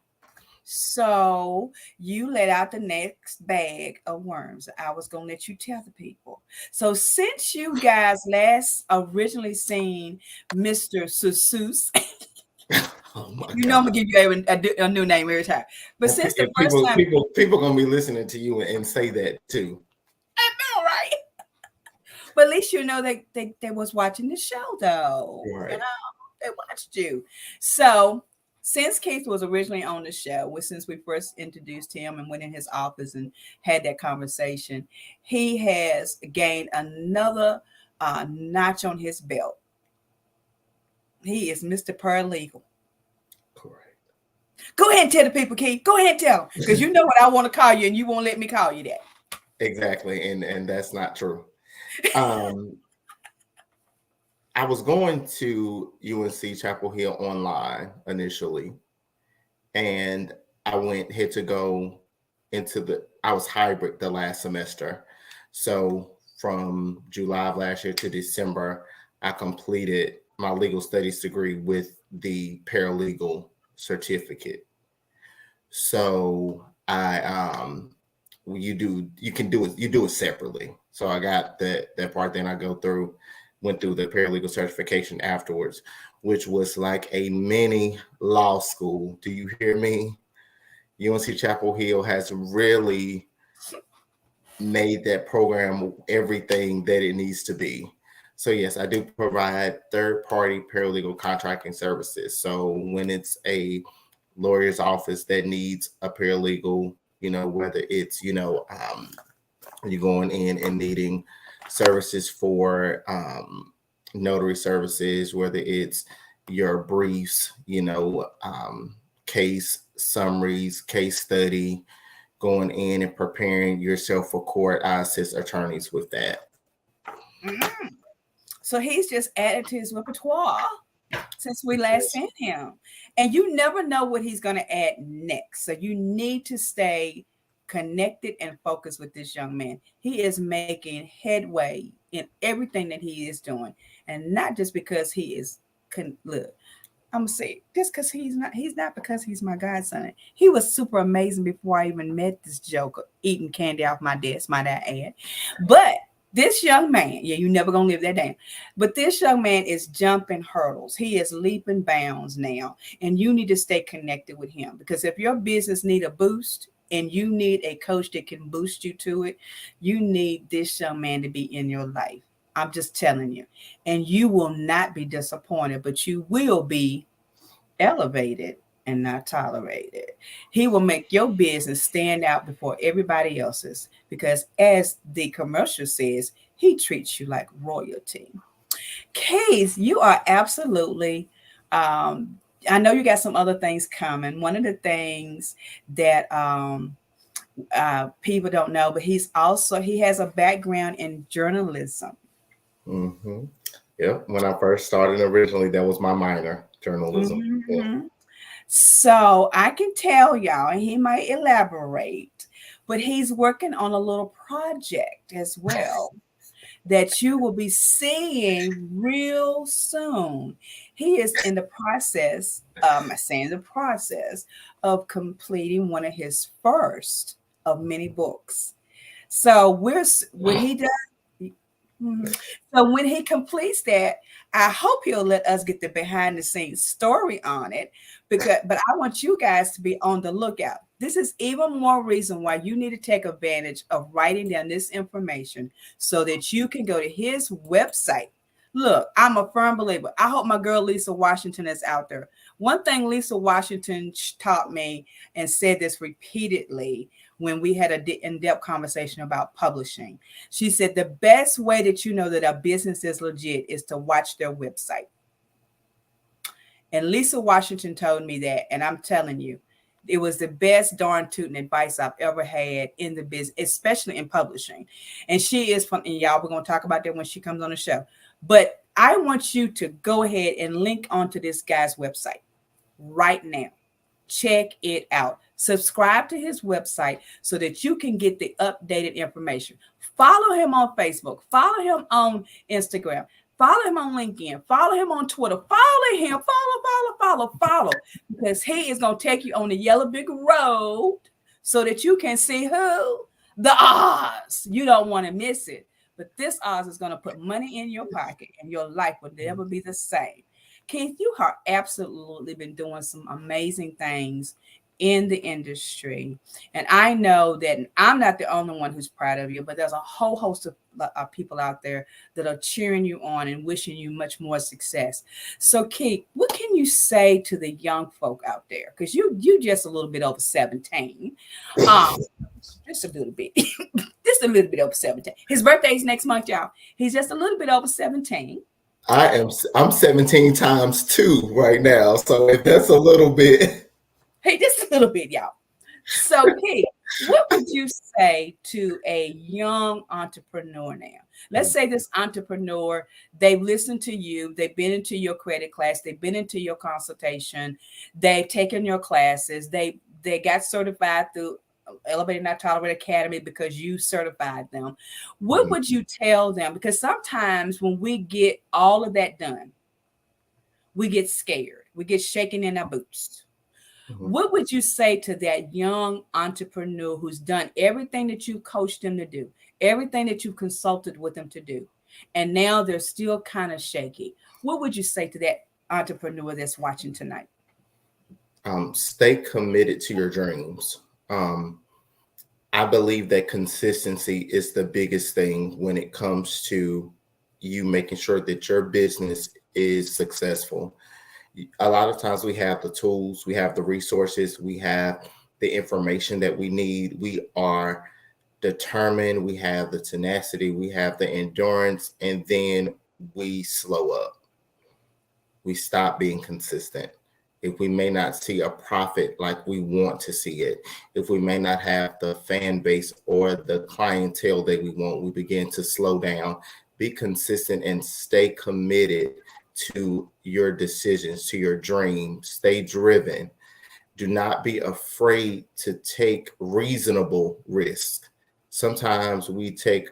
So you let out the next bag of worms. I was going to let you tell the people. So since you guys last originally seen Mr. SUSSU, oh my God. I'm going to give you a new name every time. But since the first time. People going to be listening to you and say that too. I know, right? But at least they was watching the show, though. Right. They watched you. So since Keith was originally on the show, since we first introduced him and went in his office and had that conversation, he has gained another notch on his belt. He is Mr. Paralegal. Correct. Go ahead and tell the people, Keith. Go ahead and tell them. Because you know what I want to call you and you won't let me call you that. Exactly. And that's not true. I was going to UNC Chapel Hill online initially, and I had to go I was hybrid the last semester. So from July of last year to December, I completed my legal studies degree with the paralegal certificate. So you can do it separately. So I got that part, then I went through the paralegal certification afterwards, which was like a mini law school. Do you hear me? UNC Chapel Hill has really made that program everything that it needs to be. So yes, I do provide third-party paralegal contracting services. So when it's a lawyer's office that needs a paralegal, whether it's, you're going in and needing services for notary services, whether it's your briefs, case summaries, case study, going in and preparing yourself for court. I assist attorneys with that. Mm. So he's just added to his repertoire since we last seen him. And you never know what he's going to add next. So you need to stay connected and focused with this young man. He is making headway in everything that he is doing. And not just because he is, look, I'm gonna say just because he's not because he's my godson. He was super amazing before I even met this joker eating candy off my desk, might I add. But this young man, yeah, you never gonna live that down. But this young man is jumping hurdles. He is leaping bounds now, and you need to stay connected with him, because if your business need a boost and you need a coach that can boost you to it, you need this young man to be in your life. I'm just telling you, and you will not be disappointed, but you will be elevated and not tolerated. He will make your business stand out before everybody else's, because as the commercial says, he treats you like royalty. Keith, you are absolutely, I know you got some other things coming. One of the things that people don't know, but he has a background in journalism. Mm-hmm. Yep. When I first started originally, that was my minor, journalism. Mm-hmm. Yeah. So I can tell y'all, and he might elaborate, but he's working on a little project as well that you will be seeing real soon. He is in the process, saying the process of completing one of his first of many books. So when he does. So when he completes that, I hope he'll let us get the behind the scenes story on it, but I want you guys to be on the lookout. This is even more reason why you need to take advantage of writing down this information so that you can go to his website. Look, I'm a firm believer. I hope my girl Lisa Washington is out there. One thing Lisa Washington taught me and said this repeatedly when we had an in-depth conversation about publishing. She said the best way that you know that a business is legit is to watch their website. And Lisa Washington told me that, and I'm telling you, it was the best darn tootin' advice I've ever had in the business, especially in publishing. And she is from, and y'all, we're going to talk about that when she comes on the show. But I want you to go ahead and link onto this guy's website right now. Check it out. Subscribe to his website so that you can get the updated information. Follow him on Facebook. Follow him on Instagram. Follow him on LinkedIn. Follow him on Twitter. Follow him. Follow. Because he is going to take you on the yellow brick road so that you can see who? The Oz. You don't want to miss it. But this Oz is going to put money in your pocket and your life will never be the same. Keith, you have absolutely been doing some amazing things in the industry. And I know that I'm not the only one who's proud of you, but there's a whole host of people out there that are cheering you on and wishing you much more success. So Keith, what can you say to the young folk out there? Because you just a little bit over 17. Just a little bit. Just a little bit over 17. His birthday's next month, y'all. He's just a little bit over 17. I'm 17 times 2 right now. So if that's a little bit. Hey, just a little bit, y'all. So, Keith, what would you say to a young entrepreneur now? Let's say this entrepreneur, they've listened to you, they've been into your credit class, they've been into your consultation, they've taken your classes, they got certified through Elevated Not Tolerated Academy because you certified them. What would you tell them? Because sometimes when we get all of that done, we get scared. We get shaken in our boots. What would you say to that young entrepreneur who's done everything that you coached them to do, everything that you consulted with them to do, and now they're still kind of shaky? What would you say to that entrepreneur that's watching tonight? Stay committed to your dreams. I believe that consistency is the biggest thing when it comes to you making sure that your business is successful. A lot of times we have the tools, we have the resources, we have the information that we need. We are determined, we have the tenacity, we have the endurance, and then we slow up. we stop being consistent. If we may not see a profit like we want to see it, if we may not have the fan base or the clientele that we want, we begin to slow down. Be consistent and stay committed to your decisions, to your dreams. Stay driven. Do not be afraid to take reasonable risk. Sometimes we take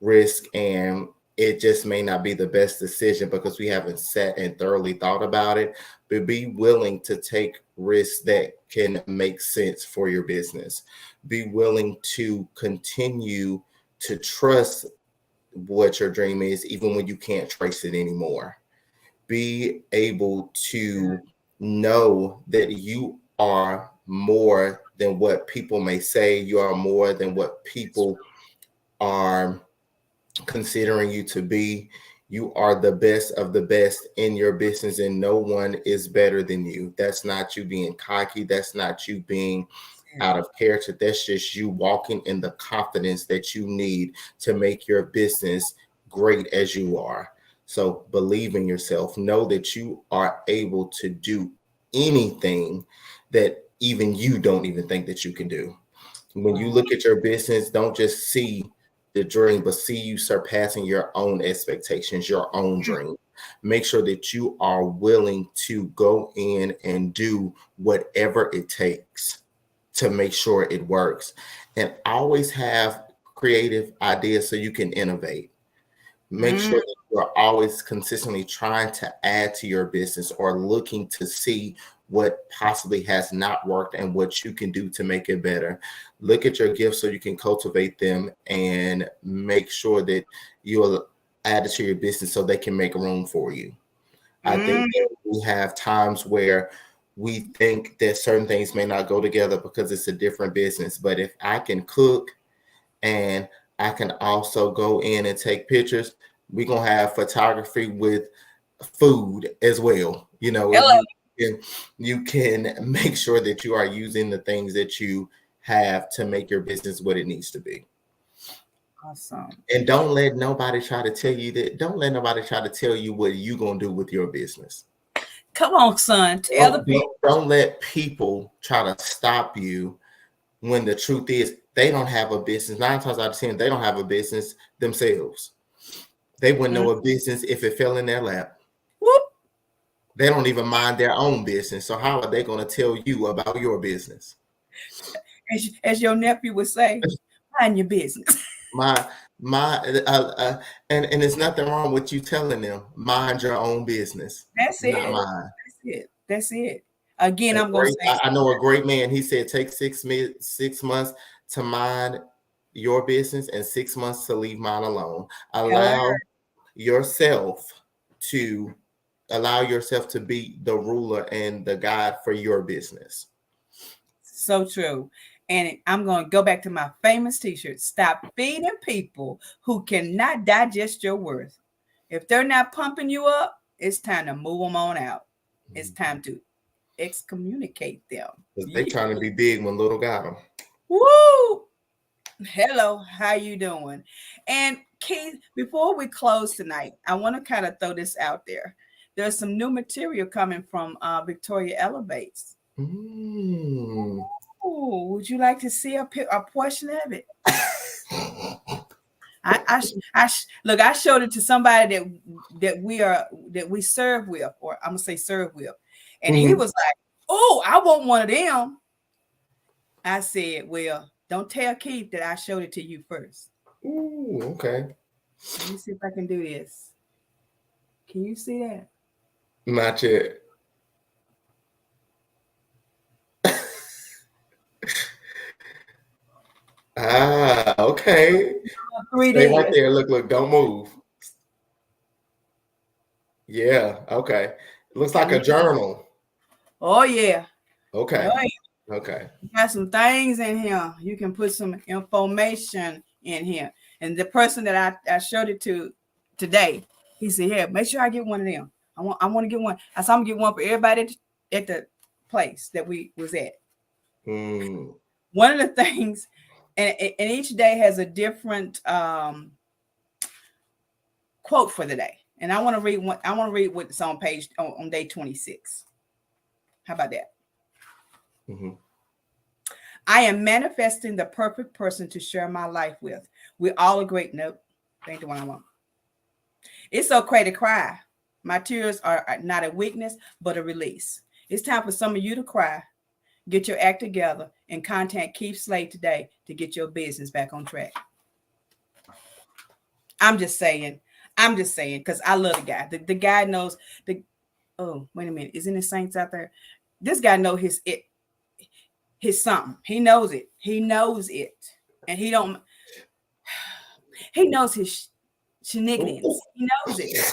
risk and it just may not be the best decision because we haven't sat and thoroughly thought about it. But be willing to take risks that can make sense for your business. Be willing to continue to trust what your dream is, even when you can't trace it anymore. Be able to know that you are more than what people may say. You are more than what people are considering you to be. You are the best of the best in your business, and no one is better than you. That's not you being cocky. That's not you being out of character. That's just you walking in the confidence that you need to make your business great as you are. So believe in yourself. Know that you are able to do anything that even you don't even think that you can do. When you look at your business, don't just see the dream, but see you surpassing your own expectations, your own dream. Make sure that you are willing to go in and do whatever it takes to make sure it works. And always have creative ideas so you can innovate. Make sure that you're always consistently trying to add to your business or looking to see what possibly has not worked and what you can do to make it better. Look at your gifts so you can cultivate them and make sure that you'll add it to your business so they can make room for you. I think that we have times where we think that certain things may not go together because it's a different business. But if I can cook and I can also go in and take pictures, we're going to have photography with food as well. You know, you can make sure that you are using the things that you have to make your business what it needs to be. Awesome. And don't let nobody try to tell you that. Don't let nobody try to tell you what you're going to do with your business. Come on, son. Tell the people. Don't let people try to stop you when the truth is they don't have a business. 9 times out of 10, they don't have a business themselves. They wouldn't know a business if it fell in their lap. Whoop. They don't even mind their own business. So how are they going to tell you about your business? As your nephew would say, mind your business. And there's nothing wrong with you telling them mind your own business. That's it. Not mine. That's it. Again, I'm going to say, I know a great man. He said, take 6 months to mind your business and 6 months to leave mine alone. Allow yourself to be the ruler and the guide for your business. So true. And I'm going to go back to my famous t-shirt. Stop feeding people who cannot digest your worth. If they're not pumping you up, it's time to move them on out. It's time to excommunicate them. They trying to be big when little got them. Woo! Hello, how you doing? And Keith, before we close tonight, I want to kind of throw this out there. There's some new material coming from Victoria Elevates. Ooh, would you like to see a portion of it? I showed it to somebody that we serve with, or I'm gonna say serve with, and he was like, "Oh, I want one of them." I said, "Well, don't tell Keith that I showed it to you first." Ooh, okay. Let me see if I can do this. Can you see that? Not yet. Okay. 3D. Stay right there. Look, don't move. Yeah, okay. It looks like a journal. Oh, yeah. Okay. Oh, yeah. Okay. You got some things in here. You can put some information in here. And the person that I showed it to today, he said, "Yeah, make sure I get one of them. I want to get one." I said, "I'm gonna get one for everybody at the place that we was at." One of the things, and each day has a different quote for the day. And I want to read what's on page on day 26. How about that? Mm-hmm. I am manifesting the perfect person to share my life with. We're all a great note. Ain't the one I want. It's okay to cry. My tears are not a weakness, but a release. It's time for some of you to cry. Get your act together and contact Keith Slade today to get your business back on track. I'm just saying, because I love the guy. The guy knows the. Oh, wait a minute. Isn't it saints out there? This guy knows his something. He knows it. He knows it. And he knows his shenanigans. He knows it.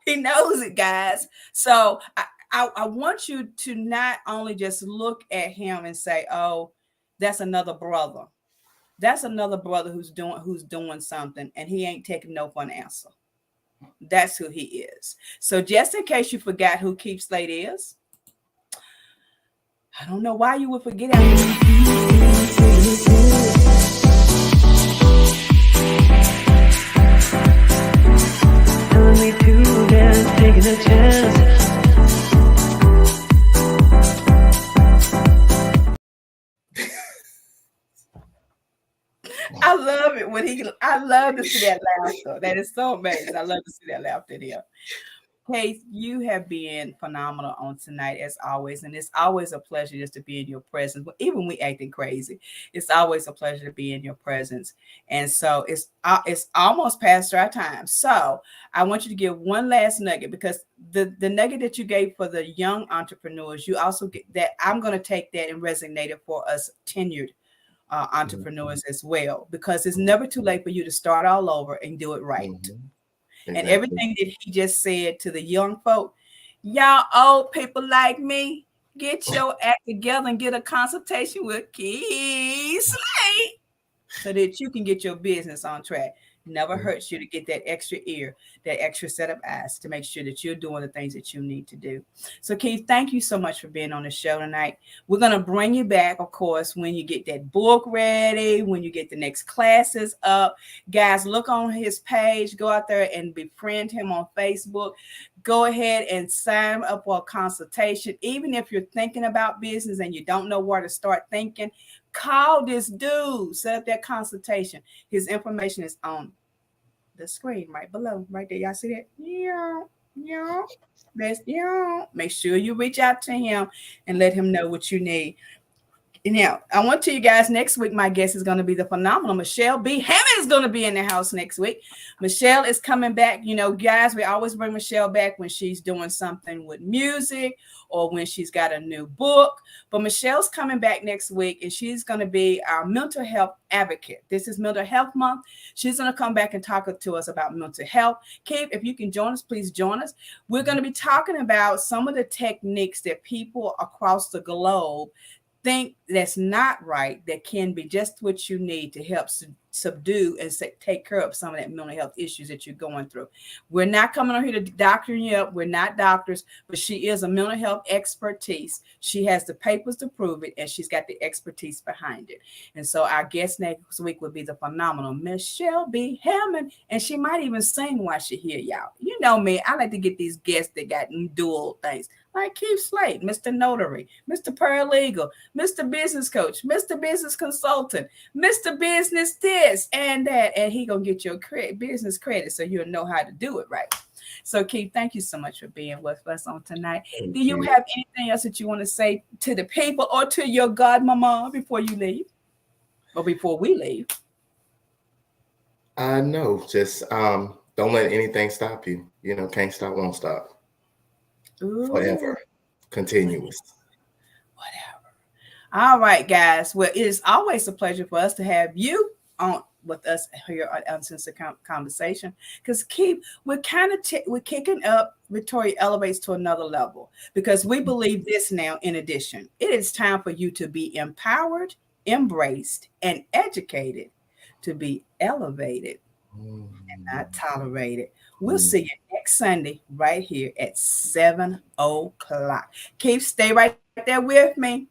He knows it, guys. So I want you to not only just look at him and say, oh, that's another brother. That's another brother who's doing something, and he ain't taking no for an answer. That's who he is. So just in case you forgot who Keith Slade is, I don't know why you would forget Telling me to dance, taking a chance. I love it I love to see that laughter. That is so amazing. I love to see that laughter there. Keith, you have been phenomenal on tonight as always, and it's always a pleasure just to be in your presence. Even we acting crazy, it's always a pleasure to be in your presence. And so it's almost past our time. So I want you to give one last nugget, because the nugget that you gave for the young entrepreneurs, you also get that. I'm going to take that and resonate it for us tenured entrepreneurs as well, because it's never too late for you to start all over and do it right. Mm-hmm. And everything that he just said to the young folk, y'all old people like me, get your act together and get a consultation with Keith Slade so that you can get your business on track. Never hurts you to get that extra ear, that extra set of eyes to make sure that you're doing the things that you need to do. So Keith, thank you so much for being on the show tonight. We're going to bring you back, of course, when you get that book ready, when you get the next classes up. Guys, look on his page, go out there and befriend him on Facebook. Go ahead and sign up for a consultation. Even if you're thinking about business and you don't know where to start thinking, call this dude, set up that consultation. His information is on the screen right below, right there. Y'all see that? Yeah. That's Make sure you reach out to him and let him know what you need. Now, I want to tell you guys, next week, my guest is going to be the phenomenal Michelle B. Hammond is going to be in the house next week. Michelle is coming back. You know, guys, we always bring Michelle back when she's doing something with music or when she's got a new book. But Michelle's coming back next week, and she's going to be our mental health advocate. This is Mental Health Month. She's going to come back and talk to us about mental health. Keith, if you can join us, please join us. We're going to be talking about some of the techniques that people across the globe think that's not right, that can be just what you need to help subdue and take care of some of that mental health issues that you're going through. We're not coming on here to doctor you up. We're not doctors, but she is a mental health expertise. She has the papers to prove it, and she's got the expertise behind it. And so our guest next week will be the phenomenal Michelle B. Hammond, and she might even sing while she here, y'all. You know me, I like to get these guests that got dual things, like Keith Slade, Mr. Notary, Mr. Paralegal, Mr. Business Coach, Mr. Business Consultant, Mr. Business this and that, and he gonna get your business credit so you'll know how to do it right. So Keith, thank you so much for being with us on tonight. Do you have anything else that you want to say to the people or to your godmama before you leave, or before we leave? No, just don't let anything stop you. You know, can't stop, won't stop. Ooh. Forever, continuous. Whatever. All right, guys. Well, it is always a pleasure for us to have you on with us here on Uncensored Conversation, because Keith, we're kicking up Victoria Elevates to another level, because we believe this now. In addition, it is time for you to be empowered, embraced, and educated, to be elevated and not tolerated. We'll see you next Sunday right here at 7 o'clock. Keith, stay right there with me.